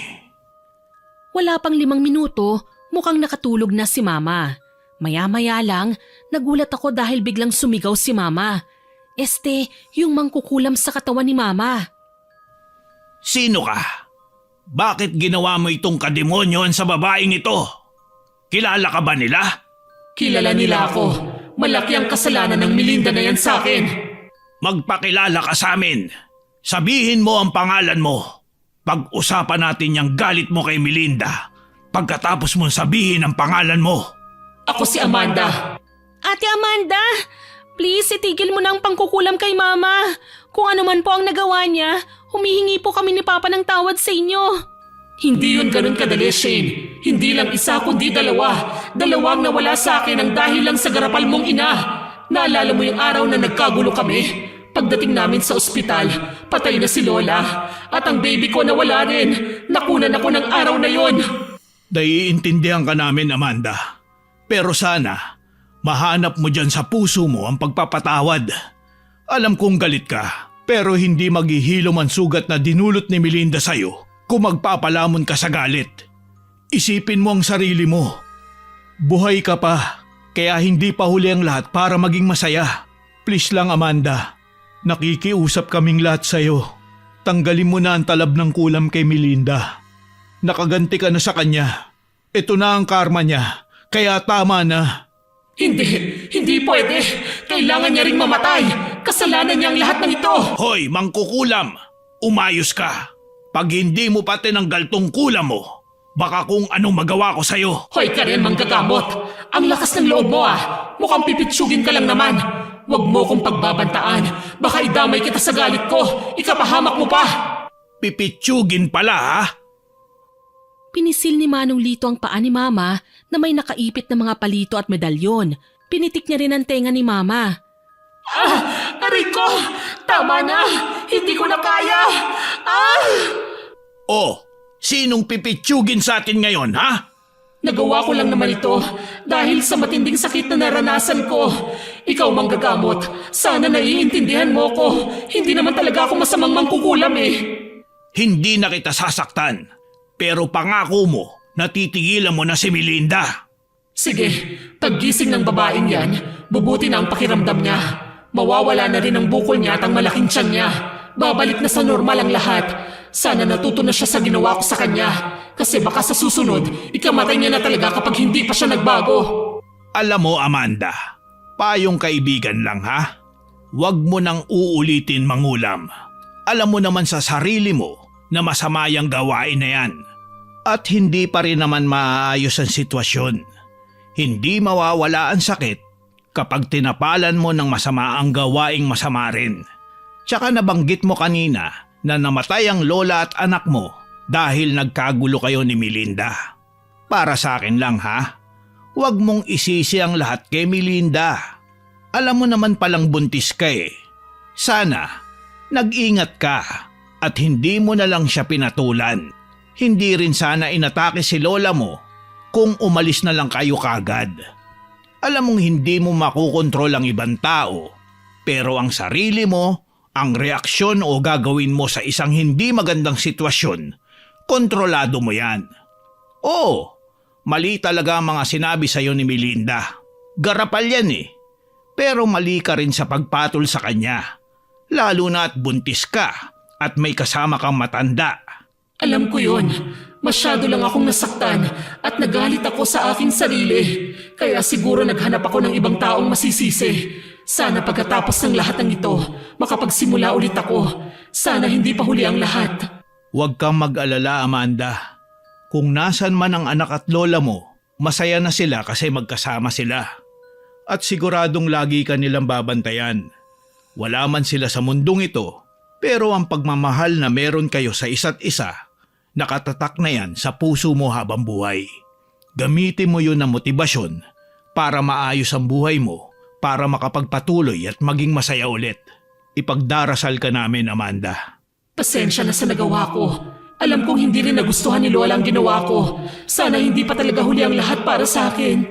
Wala pang 5 minuto, mukhang nakatulog na si Mama. Maya-maya lang, nagulat ako dahil biglang sumigaw si Mama. Yung mangkukulam sa katawan ni Mama. Sino ka? Bakit ginawa mo itong kademonyoan sa babaeng ito? Kilala ka ba nila? Kilala nila ako. Malaki ang kasalanan ng Melinda na yan sa akin. Magpakilala ka sa amin. Sabihin mo ang pangalan mo. Pag-usapan natin yung galit mo kay Melinda. Pagkatapos mong sabihin ang pangalan mo. Ako si Amanda. Ate Amanda, please itigil mo na ang pangkukulam kay Mama. Kung ano man po ang nagawa niya, humihingi po kami ni Papa ng tawad sa inyo. Hindi yun ganun kadali, Shane. Hindi lang isa kundi 2. 2 ang nawala sa akin ang dahil lang sa garapal mong ina. Naalala mo yung araw na nagkagulo kami? Pagdating namin sa ospital, patay na si Lola. At ang baby ko nawala rin. Nakunan ako ng araw na yon. Naiintindihan ka namin, Amanda. Pero sana, mahanap mo dyan sa puso mo ang pagpapatawad. Alam kong galit ka, pero hindi maghihilom ang sugat na dinulot ni Melinda sa'yo kung magpapalamon ka sa galit. Isipin mo ang sarili mo. Buhay ka pa, kaya hindi pa huli ang lahat para maging masaya. Please lang, Amanda. Nakikiusap kaming lahat sa'yo. Tanggalin mo na ang talab ng kulam kay Melinda. Nakaganti ka na sa kanya. Ito na ang karma niya, kaya tama na. Hindi pwede. Kailangan niya ring mamatay. Kasalanan niya ang lahat ng ito. Hoy, mangkukulam! Umayos ka. Pag hindi mo pa tinanggal tong kulam mo, baka kung anong magawa ko sa'yo. Hoy ka rin, manggagamot. Ang lakas ng loob mo Mukhang pipitsugin ka lang naman. Huwag mo kong pagbabantaan. Baka idamay kita sa galit ko. Ikapahamak mo pa. Pipitsugin pala ha? Pinisil ni Manong Lito ang paa ni Mama na may nakaipit na mga palito at medalyon. Pinitik niya rin ang tenga ni Mama. Aray ko! Tama na! Hindi ko na kaya! Oh, sinong pipitsugin sa atin ngayon ha? Nagawa ko lang naman ito dahil sa matinding sakit na naranasan ko. Ikaw manggagamot, sana naiintindihan mo ko. Hindi naman talaga ako masamang mangkukulam Hindi na kita sasaktan. Pero pangako mo, natitigilan mo na si Melinda. Sige, paggising ng babaeng yan, bubuti na ang pakiramdam niya. Mawawala na rin ang bukol niya at ang malaking tiyan niya. Babalik na sa normal ang lahat. Sana natuto na siya sa ginawa ko sa kanya. Kasi baka sa susunod, ikamatay niya na talaga kapag hindi pa siya nagbago. Alam mo, Amanda, payong kaibigan lang ha? Huwag mo nang uulitin mangulam. Alam mo naman sa sarili mo na masama yung gawain na yan. At hindi pa rin naman maayos ang sitwasyon. Hindi mawawala ang sakit kapag tinapalan mo ng masama ang gawaing masama rin. Tsaka nabanggit mo kanina na namatay ang lola at anak mo dahil nagkagulo kayo ni Melinda. Para sa akin lang ha, huwag mong isisi ang lahat kay Melinda. Alam mo naman palang buntis ka eh. Sana, nag-ingat ka at hindi mo na lang siya pinatulan. Hindi rin sana inatake si lola mo kung umalis na lang kayo kagad. Alam mong hindi mo makukontrol ang ibang tao, pero ang sarili mo, ang reaksyon o gagawin mo sa isang hindi magandang sitwasyon, kontrolado mo yan. Oo, mali talaga ang mga sinabi sa'yo ni Melinda. Garapal yan eh. Pero mali ka rin sa pagpatol sa kanya. Lalo na at buntis ka at may kasama kang matanda. Alam ko yun. Masyado lang akong nasaktan at nagalit ako sa aking sarili. Kaya siguro naghanap ako ng ibang taong masisisi. Sana pagkatapos ng lahat ng ito, makapagsimula ulit ako. Sana hindi pa huli ang lahat. Huwag kang mag-alala, Amanda. Kung nasan man ang anak at lola mo, masaya na sila kasi magkasama sila. At siguradong lagi ka nilang babantayan. Wala man sila sa mundong ito, pero ang pagmamahal na meron kayo sa isa't isa, nakatatak na yan sa puso mo habang buhay. Gamitin mo yun na motibasyon para maayos ang buhay mo, para makapagpatuloy at maging masaya ulit. Ipagdarasal ka namin, Amanda. Pasensya na sa nagawa ko. Alam kong hindi rin nagustuhan ni Lola ang ginawa ko. Sana hindi pa talaga huli ang lahat para sa akin.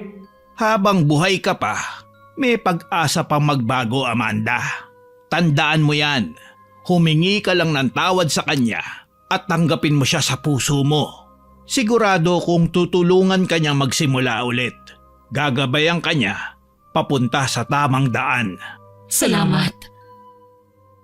Habang buhay ka pa, may pag-asa pang magbago, Amanda. Tandaan mo yan. Humingi ka lang ng tawad sa kanya at tanggapin mo siya sa puso mo. Sigurado kung tutulungan ka niyang magsimula ulit, gagabayan ka niya papunta sa tamang daan. Salamat.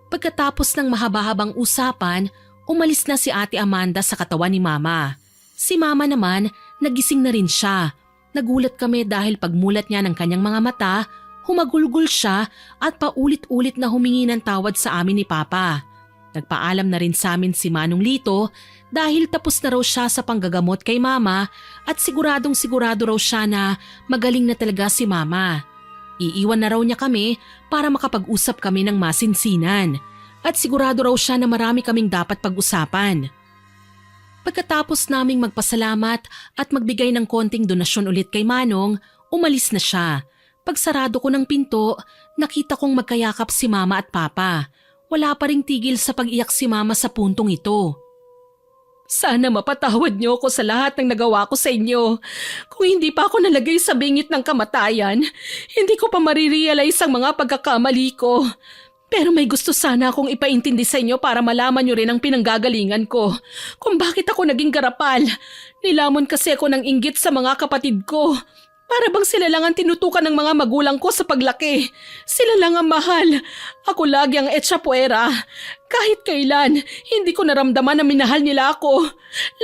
Pagkatapos ng mahaba-habang usapan, umalis na si Ate Amanda sa katawan ni Mama. Si Mama naman, nagising na rin siya. Nagulat kami dahil pagmulat niya ng kanyang mga mata, humagulgol siya at paulit-ulit na humingi ng tawad sa amin ni Papa. Nagpaalam na rin sa amin si Manong Lito dahil tapos na raw siya sa panggagamot kay Mama at siguradong sigurado raw siya na magaling na talaga si Mama. Iiwan na raw niya kami para makapag-usap kami ng masinsinan at sigurado raw siya na marami kaming dapat pag-usapan. Pagkatapos naming magpasalamat at magbigay ng konting donasyon ulit kay Manong, umalis na siya. Pagsarado ko ng pinto, nakita kong magkayakap si Mama at Papa. Wala pa ring tigil sa pag-iyak si Mama sa puntong ito. Sana mapatawad niyo ako sa lahat ng nagawa ko sa inyo. Kung hindi pa ako nalagay sa bingit ng kamatayan, hindi ko pa marirealize ang mga pagkakamali ko. Pero may gusto sana akong ipaintindi sa inyo para malaman niyo rin ang pinanggagalingan ko. Kung bakit ako naging garapal. Nilamon kasi ako ng inggit sa mga kapatid ko. Para bang sila lang ang tinutukan ng mga magulang ko sa paglaki. Sila lang ang mahal. Ako lagi ang etsapuera. Kahit kailan, hindi ko naramdaman na minahal nila ako.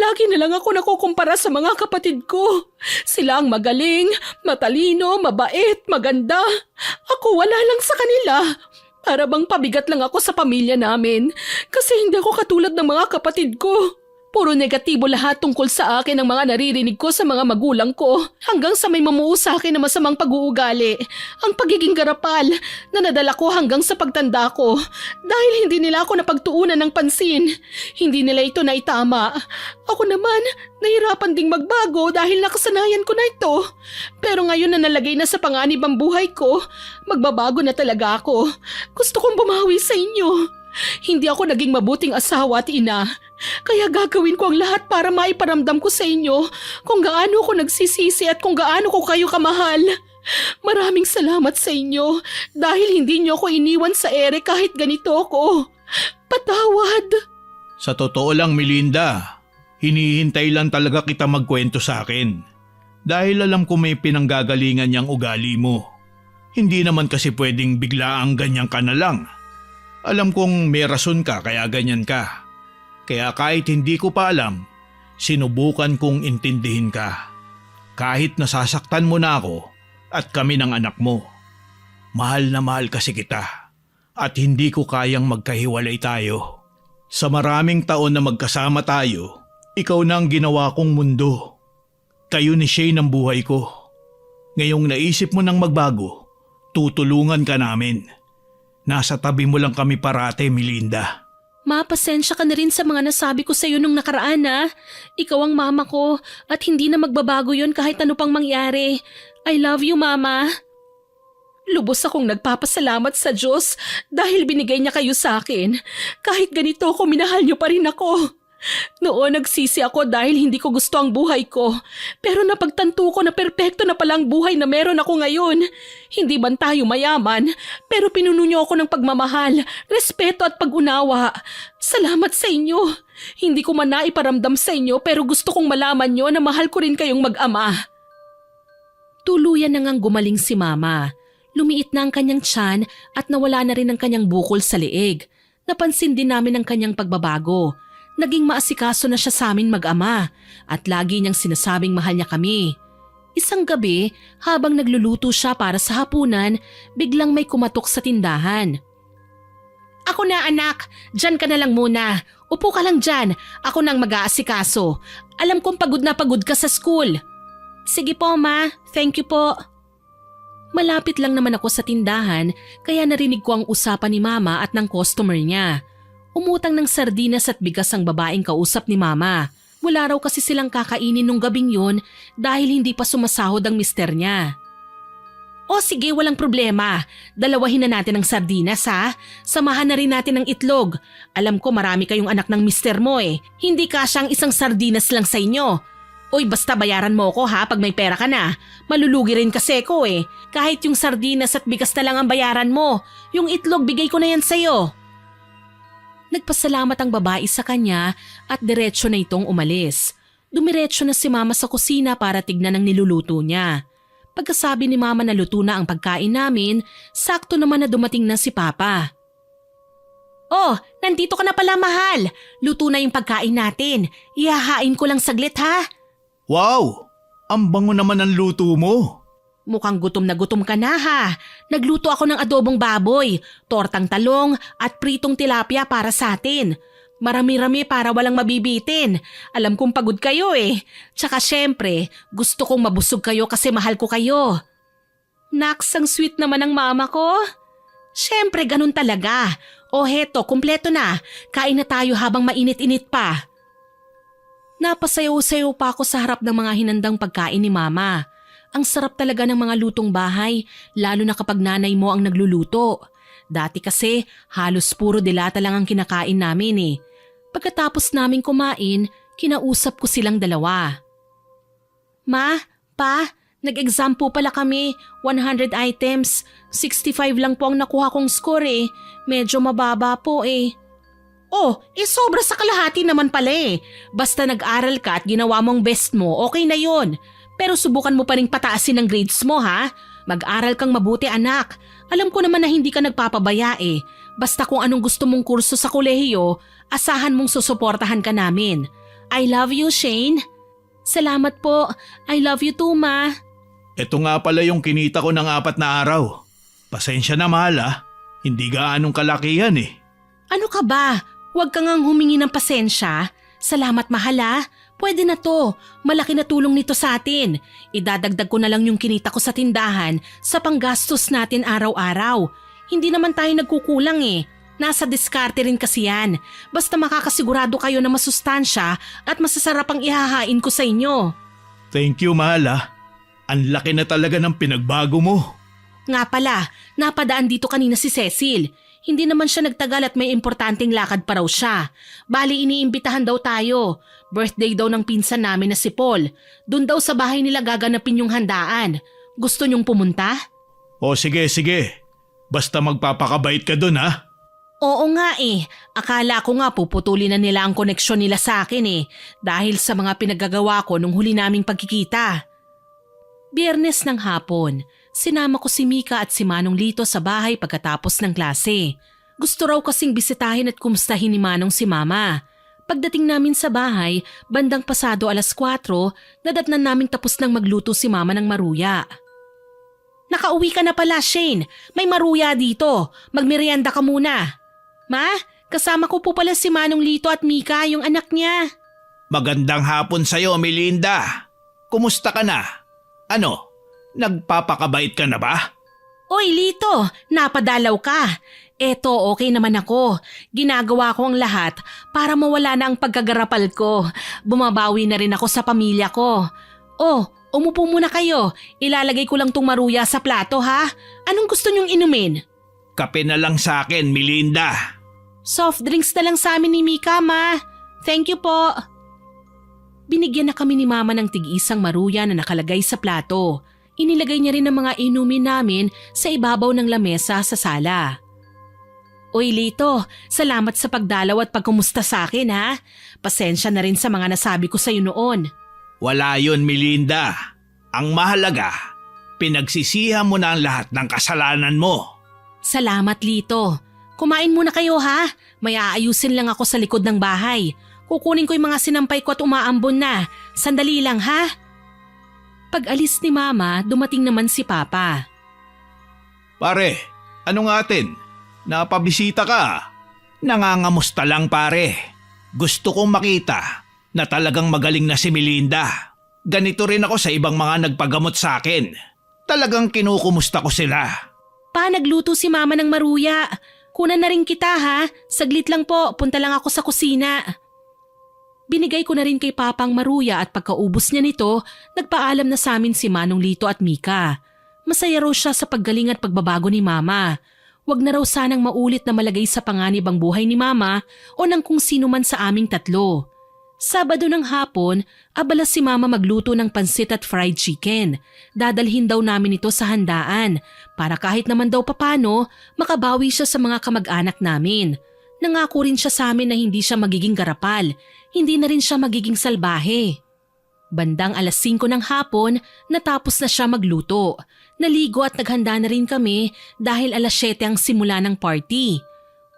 Lagi na lang ako nakukumpara sa mga kapatid ko. Sila ang magaling, matalino, mabait, maganda. Ako wala lang sa kanila. Para bang pabigat lang ako sa pamilya namin. Kasi hindi ako katulad ng mga kapatid ko. Puro negatibo lahat tungkol sa akin ang mga naririnig ko sa mga magulang ko hanggang sa may mamuo sa akin na masamang pag-uugali. Ang pagiging garapal na nadala ko hanggang sa pagtanda ko dahil hindi nila ako napagtuunan ng pansin. Hindi nila ito naitama. Ako naman, nahirapan ding magbago dahil nakasanayan ko na ito. Pero ngayon na nalagay na sa panganib ang buhay ko, magbabago na talaga ako. Gusto kong bumawi sa inyo. Hindi ako naging mabuting asawa at ina. Kaya gagawin ko ang lahat para maiparamdam ko sa inyo kung gaano ko nagsisisi at kung gaano ko kayo kamahal. Maraming salamat sa inyo dahil hindi niyo ako iniwan sa ere kahit ganito ako. Patawad. Sa totoo lang, Melinda, hinihintay lang talaga kita magkwento sa akin. Dahil alam ko may pinanggagalingan niyang ugali mo. Hindi naman kasi pwedeng biglaang ganyan ka na lang. Alam kong may rason ka kaya ganyan ka. Kaya kahit hindi ko pa alam, sinubukan kong intindihin ka. Kahit nasasaktan mo na ako at kami ng anak mo. Mahal na mahal kasi kita at hindi ko kayang magkahiwalay tayo. Sa maraming taon na magkasama tayo, ikaw na ang ginawa kong mundo. Kayo ni Shane ang buhay ko. Ngayong naisip mo nang magbago, tutulungan ka namin. Nasa tabi mo lang kami parate, Melinda. Ma, pasensya ka na rin sa mga nasabi ko sa iyo nung nakaraan ha. Ikaw ang mama ko at hindi na magbabago yon kahit ano pang mangyari. I love you, Mama. Lubos akong nagpapasalamat sa Diyos dahil binigay niya kayo sa akin. Kahit ganito ako, minahal niyo pa rin ako. Noon nagsisi ako dahil hindi ko gusto ang buhay ko. Pero napagtanto ko na perpekto na palang buhay na meron ako ngayon. Hindi man tayo mayaman, pero pinuno niyo ako ng pagmamahal, respeto at pag-unawa. Salamat sa inyo. Hindi ko man naiparamdam sa inyo pero gusto kong malaman niyo na mahal ko rin kayong mag-ama. Tuluyan na ngang gumaling si Mama. Lumiit na ang kanyang tiyan at nawala na rin ang kanyang bukol sa leeg. Napansin din namin ang kanyang pagbabago. Naging maasikaso na siya sa amin mag-ama at lagi niyang sinasabing mahal niya kami. Isang gabi, habang nagluluto siya para sa hapunan, biglang may kumatok sa tindahan. Ako na anak, dyan ka na lang muna. Upo ka lang dyan, ako nang mag-aasikaso. Alam kong pagod na pagod ka sa school. Sige po ma, thank you po. Malapit lang naman ako sa tindahan kaya narinig ko ang usapan ni Mama at ng customer niya. Umutang ng sardinas at bigas ang babaeng kausap ni Mama. Wala raw kasi silang kakainin nung gabing yun dahil hindi pa sumasahod ang mister niya. O sige, walang problema. Dalawahin na natin ang sardinas ha. Samahan na rin natin ang itlog. Alam ko marami kayong anak ng mister mo eh. Hindi kasyang isang sardinas lang sa inyo. Uy, basta bayaran mo ko ha pag may pera ka na. Malulugi rin kasi ko eh. Kahit yung sardinas at bigas na lang ang bayaran mo. Yung itlog bigay ko na yan sa'yo. Nagpasalamat ang babae sa kanya at diretso na itong umalis. Dumiretso na si Mama sa kusina para tignan ang niluluto niya. Pagkasabi ni Mama na luto na ang pagkain namin, sakto naman na dumating na si Papa. Oh, nandito ka na pala mahal. Luto na yung pagkain natin. Ihahain ko lang saglit ha. Wow! Ang bango naman ang luto mo. Mukhang gutom na gutom ka na ha. Nagluto ako ng adobong baboy, tortang talong at pritong tilapia para sa atin. Marami-rami para walang mabibitin. Alam kong pagod kayo eh. Tsaka syempre, gusto kong mabusog kayo kasi mahal ko kayo. Naks, ang sweet naman ng mama ko. Syempre, ganun talaga. O heto, kumpleto na. Kain na tayo habang mainit-init pa. Napasayaw-sayaw pa ako sa harap ng mga hinandang pagkain ni Mama. Ang sarap talaga ng mga lutong bahay, lalo na kapag nanay mo ang nagluluto. Dati kasi halos puro delata lang ang kinakain namin eh. Pagkatapos naming kumain, kinausap ko silang dalawa. Ma, Pa, nag-exam po pala kami, 100 items, 65 lang po ang nakuha kong score eh. Medyo mababa po eh. Oh, sobra sa kalahati naman pala eh. Basta nag-aral ka at ginawa mong best mo, okay na yon. Pero subukan mo pa rin pataasin ang grades mo ha. Mag-aral kang mabuti anak. Alam ko naman na hindi ka nagpapabaya eh. Basta kung anong gusto mong kurso sa kolehiyo, asahan mong susuportahan ka namin. I love you, Shane. Salamat po. I love you too, Ma. Ito nga pala yung kinita ko ng 4 na araw. Pasensya na mahal ah. Hindi gaanong kalakihan eh. Ano ka ba? Huwag kang ngang humingi ng pasensya. Salamat mahal ah. Pwede na to. Malaki na tulong nito sa atin. Idadagdag ko na lang yung kinita ko sa tindahan sa panggastos natin araw-araw. Hindi naman tayo nagkukulang eh. Nasa diskarte rin kasi yan. Basta makakasigurado kayo na masustansya at masasarap ang ihahain ko sa inyo. Thank you mahal ah. Ang laki na talaga ng pinagbago mo. Nga pala, napadaan dito kanina si Cecil. Hindi naman siya nagtagal at may importanteng lakad pa raw siya. Bali iniimbitahan daw tayo. Birthday daw ng pinsan namin na si Paul. Doon daw sa bahay nila gaganapin yung handaan. Gusto niyong pumunta? O sige. Basta magpapakabait ka dun ha. Oo nga eh. Akala ko nga puputulin na nila ang koneksyon nila sa akin eh. Dahil sa mga pinagagawa ko nung huli naming pagkikita. Biyernes ng hapon, sinama ko si Mika at si Manong Lito sa bahay pagkatapos ng klase. Gusto raw kasing bisitahin at kumustahin ni Manong si Mama. Pagdating namin sa bahay, bandang pasado 4:00, nadatnan naming tapos nang magluto si Mama ng maruya. Nakauwi ka na pala, Shane. May maruya dito. Magmerienda ka muna. Ma, kasama ko po pala si Manong Lito at Mika, yung anak niya. Magandang hapon sa'yo, Melinda. Kumusta ka na? Ano, nagpapakabait ka na ba? Oy, Lito, napadalaw ka. Eto, okay naman ako. Ginagawa ko ang lahat para mawala na ang pagkagarapal ko. Bumabawi na rin ako sa pamilya ko. Oh, Umupo muna kayo. Ilalagay ko lang tong maruya sa plato ha. Anong gusto nyong inumin? Kape na lang sa akin, Melinda. Soft drinks na lang sa amin ni Mika, ma. Thank you po. Binigyan na kami ni Mama ng tig-isang maruya na nakalagay sa plato. Inilagay niya rin ang mga inumin namin sa ibabaw ng lamesa sa sala. Uy Lito, salamat sa pagdalaw at pagkumusta sa akin ha. Pasensya na rin sa mga nasabi ko sa'yo noon. Wala yun, Melinda. Ang mahalaga, pinagsisihan mo na ang lahat ng kasalanan mo. Salamat Lito. Kumain muna kayo ha. May aayusin lang ako sa likod ng bahay. Kukunin ko yung mga sinampay ko at umaambon na. Sandali lang ha. Pag-alis ni Mama, dumating naman si Papa. Pare, ano nga atin? Napabisita ka. Nangangamusta lang pare. Gusto kong makita na talagang magaling na si Melinda. Ganito rin ako sa ibang mga nagpagamot sa akin. Talagang kinukumusta ko sila. Pa, nagluto si Mama ng maruya. Kunan na rin kita ha. Saglit lang po, punta lang ako sa kusina. Binigay ko na rin kay Papa ang maruya at pagkaubos niya nito, nagpaalam na sa amin si Manong Lito at Mika. Masaya raw siya sa paggaling at pagbabago ni Mama. Huwag na raw sanang maulit na malagay sa panganib ang buhay ni Mama o ng kung sino man sa aming tatlo. Sabado ng hapon, abala si Mama magluto ng pansit at fried chicken. Dadalhin daw namin ito sa handaan para kahit naman daw papano, makabawi siya sa mga kamag-anak namin. Nangako rin siya sa amin na hindi siya magiging garapal, hindi na rin siya magiging salbahe. Bandang alas 5 ng hapon, natapos na siya magluto. Naligo at naghanda na rin kami dahil alas 7 ang simula ng party.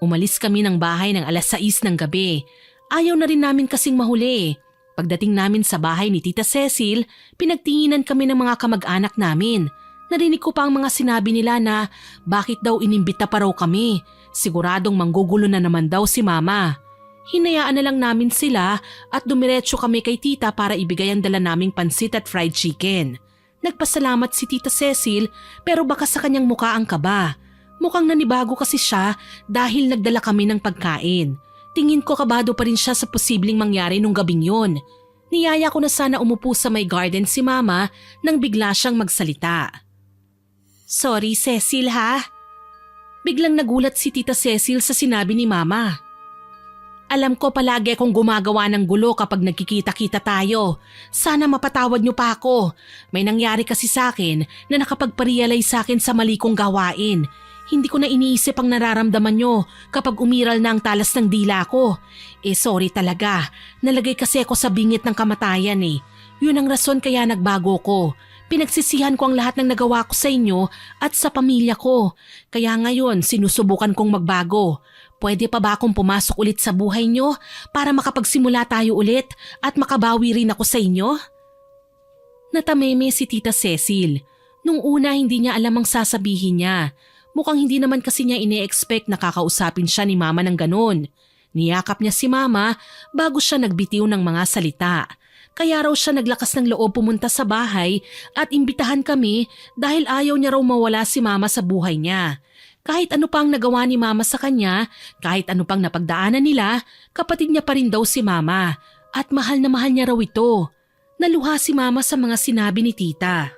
Umalis kami ng bahay ng alas 6 ng gabi. Ayaw na rin namin kasing mahuli. Pagdating namin sa bahay ni Tita Cecil, pinagtinginan kami ng mga kamag-anak namin. Narinig ko pa ang mga sinabi nila na bakit daw inimbita pa raw kami. Siguradong manggugulo na naman daw si Mama. Hinayaan na lang namin sila at dumiretso kami kay Tita para ibigay ang dala naming pansit at fried chicken. Nagpasalamat si Tita Cecil pero baka sa kanyang mukha ang kaba. Mukhang nanibago kasi siya dahil nagdala kami ng pagkain. Tingin ko kabado pa rin siya sa posibleng mangyari nung gabing yon. Niyaya ko na sana umupo sa may garden si Mama nang bigla siyang magsalita. Sorry Cecil ha? Biglang nagulat si Tita Cecil sa sinabi ni Mama. Alam ko palagi akong gumagawa ng gulo kapag nagkikita-kita tayo. Sana mapatawad niyo pa ako. May nangyari kasi sa akin na nakapagparealize sa akin sa mali kong gawain. Hindi ko na iniisip ang nararamdaman niyo kapag umiral na ang talas ng dila ko. Sorry talaga. Nalagay kasi ako sa bingit ng kamatayan eh. Yun ang rason kaya nagbago ko. Pinagsisihan ko ang lahat ng nagawa ko sa inyo at sa pamilya ko. Kaya ngayon sinusubukan kong magbago. Pwede pa ba akong pumasok ulit sa buhay nyo para makapagsimula tayo ulit at makabawi rin ako sa inyo? Natameme si Tita Cecil. Nung una hindi niya alam ang sasabihin niya. Mukhang hindi naman kasi niya ine-expect na kakausapin siya ni Mama ng ganun. Niyakap niya si Mama bago siya nagbitiw ng mga salita. Kaya raw siya naglakas ng loob pumunta sa bahay at imbitahan kami dahil ayaw niya raw mawala si Mama sa buhay niya. Kahit ano pang nagawa ni Mama sa kanya, kahit ano pang napagdaanan nila, kapatid niya pa rin daw si Mama at mahal na mahal niya raw ito. Naluha si Mama sa mga sinabi ni Tita.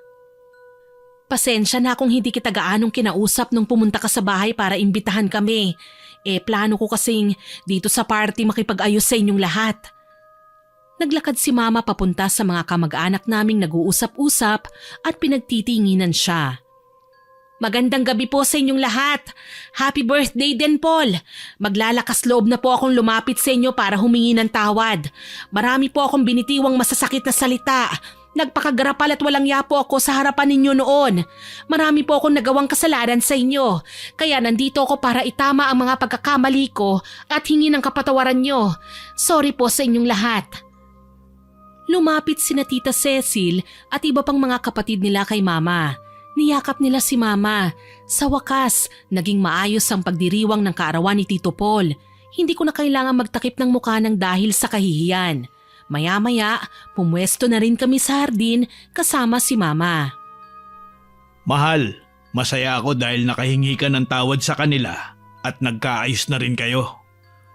Pasensya na kung hindi kita gaanong kinausap nung pumunta ka sa bahay para imbitahan kami. Plano ko kasing dito sa party makipag-ayos sa inyong lahat. Naglakad si Mama papunta sa mga kamag-anak naming nag-uusap-usap at pinagtitinginan siya. Magandang gabi po sa inyong lahat. Happy birthday din, Paul. Maglalakas loob na po akong lumapit sa inyo para humingi ng tawad. Marami po akong binitiwang masasakit na salita. Nagpakagarapal at walang ya po ako sa harapan ninyo noon. Marami po akong nagawang kasalanan sa inyo. Kaya nandito ako para itama ang mga pagkakamali ko at hingi ng kapatawaran nyo. Sorry po sa inyong lahat. Lumapit sina Tita Cecil at iba pang mga kapatid nila kay Mama. Niyakap nila si Mama. Sa wakas, naging maayos ang pagdiriwang ng kaarawan ni Tito Paul. Hindi ko na kailangan magtakip ng mukha ng dahil sa kahihiyan. Maya-maya, pumwesto na rin kami sa hardin kasama si Mama. Mahal, masaya ako dahil nakahingi ka ng tawad sa kanila at nagkaayos na rin kayo.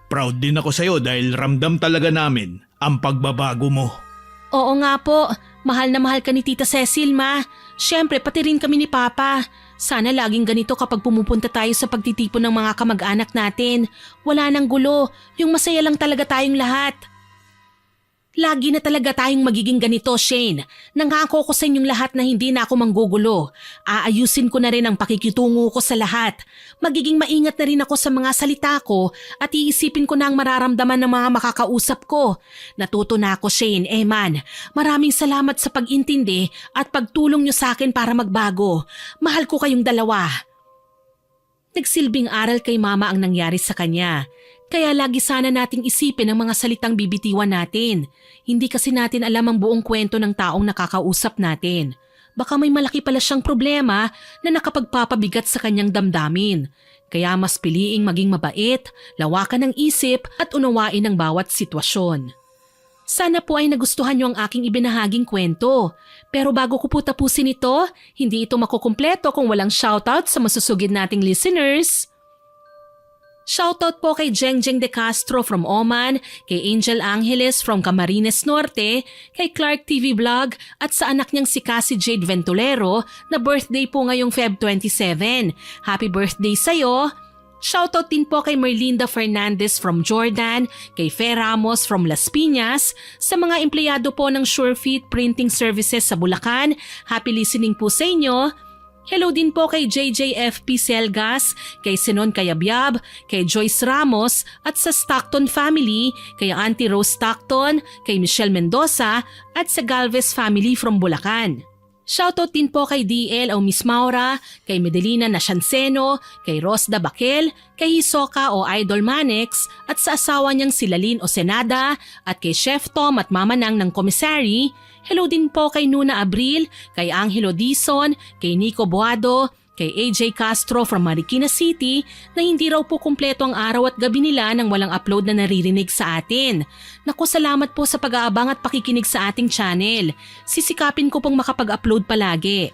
Proud din ako sa'yo dahil ramdam talaga namin ang pagbabago mo. Oo nga po, Mahal na mahal ka ni Tita Cecil, Ma. Siyempre, pati rin kami ni Papa. Sana laging ganito kapag pumupunta tayo sa pagtitipon ng mga kamag-anak natin. Wala nang gulo. Yung masaya lang talaga tayong lahat. Lagi na talaga tayong magiging ganito, Shane. Nangako ko sa inyong lahat na hindi na ako manggugulo. Aayusin ko na rin ang pakikitungo ko sa lahat. Magiging maingat na rin ako sa mga salita ko at iisipin ko na ang mararamdaman ng mga makakausap ko. Natuto na ako, Shane. Man, maraming salamat sa pag-intindi at pagtulong nyo sa akin para magbago. Mahal ko kayong dalawa. Nagsilbing aral kay Mama ang nangyari sa kanya. Kaya lagi sana nating isipin ang mga salitang bibitiwan natin. Hindi kasi natin alam ang buong kwento ng taong nakakausap natin. Baka may malaki pala siyang problema na nakapagpapabigat sa kanyang damdamin. Kaya mas piliing maging mabait, lawakan ng isip at unawain ang bawat sitwasyon. Sana po ay nagustuhan niyo ang aking ibinahaging kwento. Pero bago ko po tapusin ito, hindi ito makukumpleto kung walang shoutout sa masusugid nating listeners. Shoutout po kay Jengjeng De Castro from Oman, kay Angel Angeles from Camarines Norte, kay Clark TV Vlog at sa anak niyang si Cassie Jade Ventolero na birthday po ngayong Feb 27. Happy birthday sa'yo! Shoutout din po kay Merlinda Fernandez from Jordan, kay Fe Ramos from Las Piñas, sa mga empleyado po ng Surefit Printing Services sa Bulacan. Happy listening po sa inyo! Hello din po kay JJFP Selgas, kay Sinon Kayabyab, kay Joyce Ramos at sa Stockton family, kay Auntie Rose Stockton, kay Michelle Mendoza at sa Galvez family from Bulacan. Shoutout din po kay DL o Miss Maura, kay Medelina Nasyanseno, kay Rosda Bakel, kay Hisoka o Idol Manex at sa asawa niyang si Lalin o Senada at kay Chef Tom at Mama Nang ng Commissary. Hello din po kay Nuna Abril, kay Angelo Dizon, kay Nico Boado, kay AJ Castro from Marikina City na hindi raw po kumpleto ang araw at gabi nila nang walang upload na naririnig sa atin. Naku, salamat po sa pag-aabang at pakikinig sa ating channel. Sisikapin ko pong makapag-upload palagi.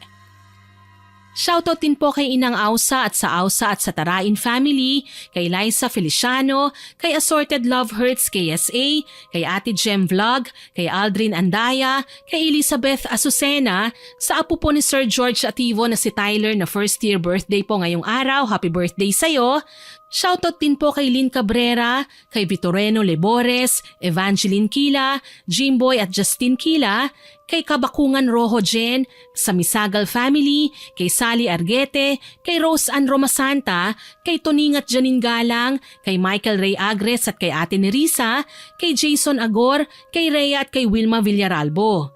Shoutout din po kay Inang Ausa at sa Tarain family, kay Liza Feliciano, kay Assorted Love Hurts KSA, kay Ate Gem Vlog, kay Aldrin Andaya, kay Elizabeth Azucena, sa apo po ni Sir George Ativo na si Tyler na first year birthday po ngayong araw. Happy birthday sa'yo! Shoutout din po kay Lynn Cabrera, kay Vitoreno Lebores, Evangeline Kila, Jimboy at Justin Kila, kay Kabakungan Rojo Jen, sa Misagal family, kay Sally Arguete, kay Rose Ann Romasanta, kay Toning at Janine Galang, kay Michael Ray Agres at kay Ate Nerissa, kay Jason Agor, kay Rhea at kay Wilma Villaralbo.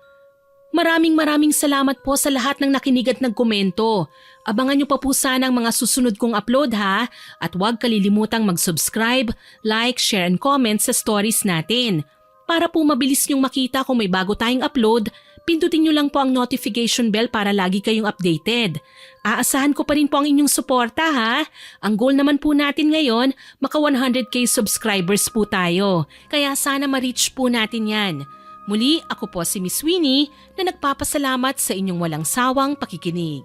Maraming salamat po sa lahat ng nakinig at nagkomento. Abangan nyo pa po sana ang mga susunod kong upload ha, at huwag kalilimutang mag-subscribe, like, share and comment sa stories natin. Para po mabilis nyong makita kung may bago tayong upload, pindutin nyo lang po ang notification bell para lagi kayong updated. Aasahan ko pa rin po ang inyong suporta ha. Ang goal naman po natin ngayon, maka 100k subscribers po tayo. Kaya sana ma-reach po natin yan. Muli, ako po si Miss Winnie na nagpapasalamat sa inyong walang sawang pakikinig.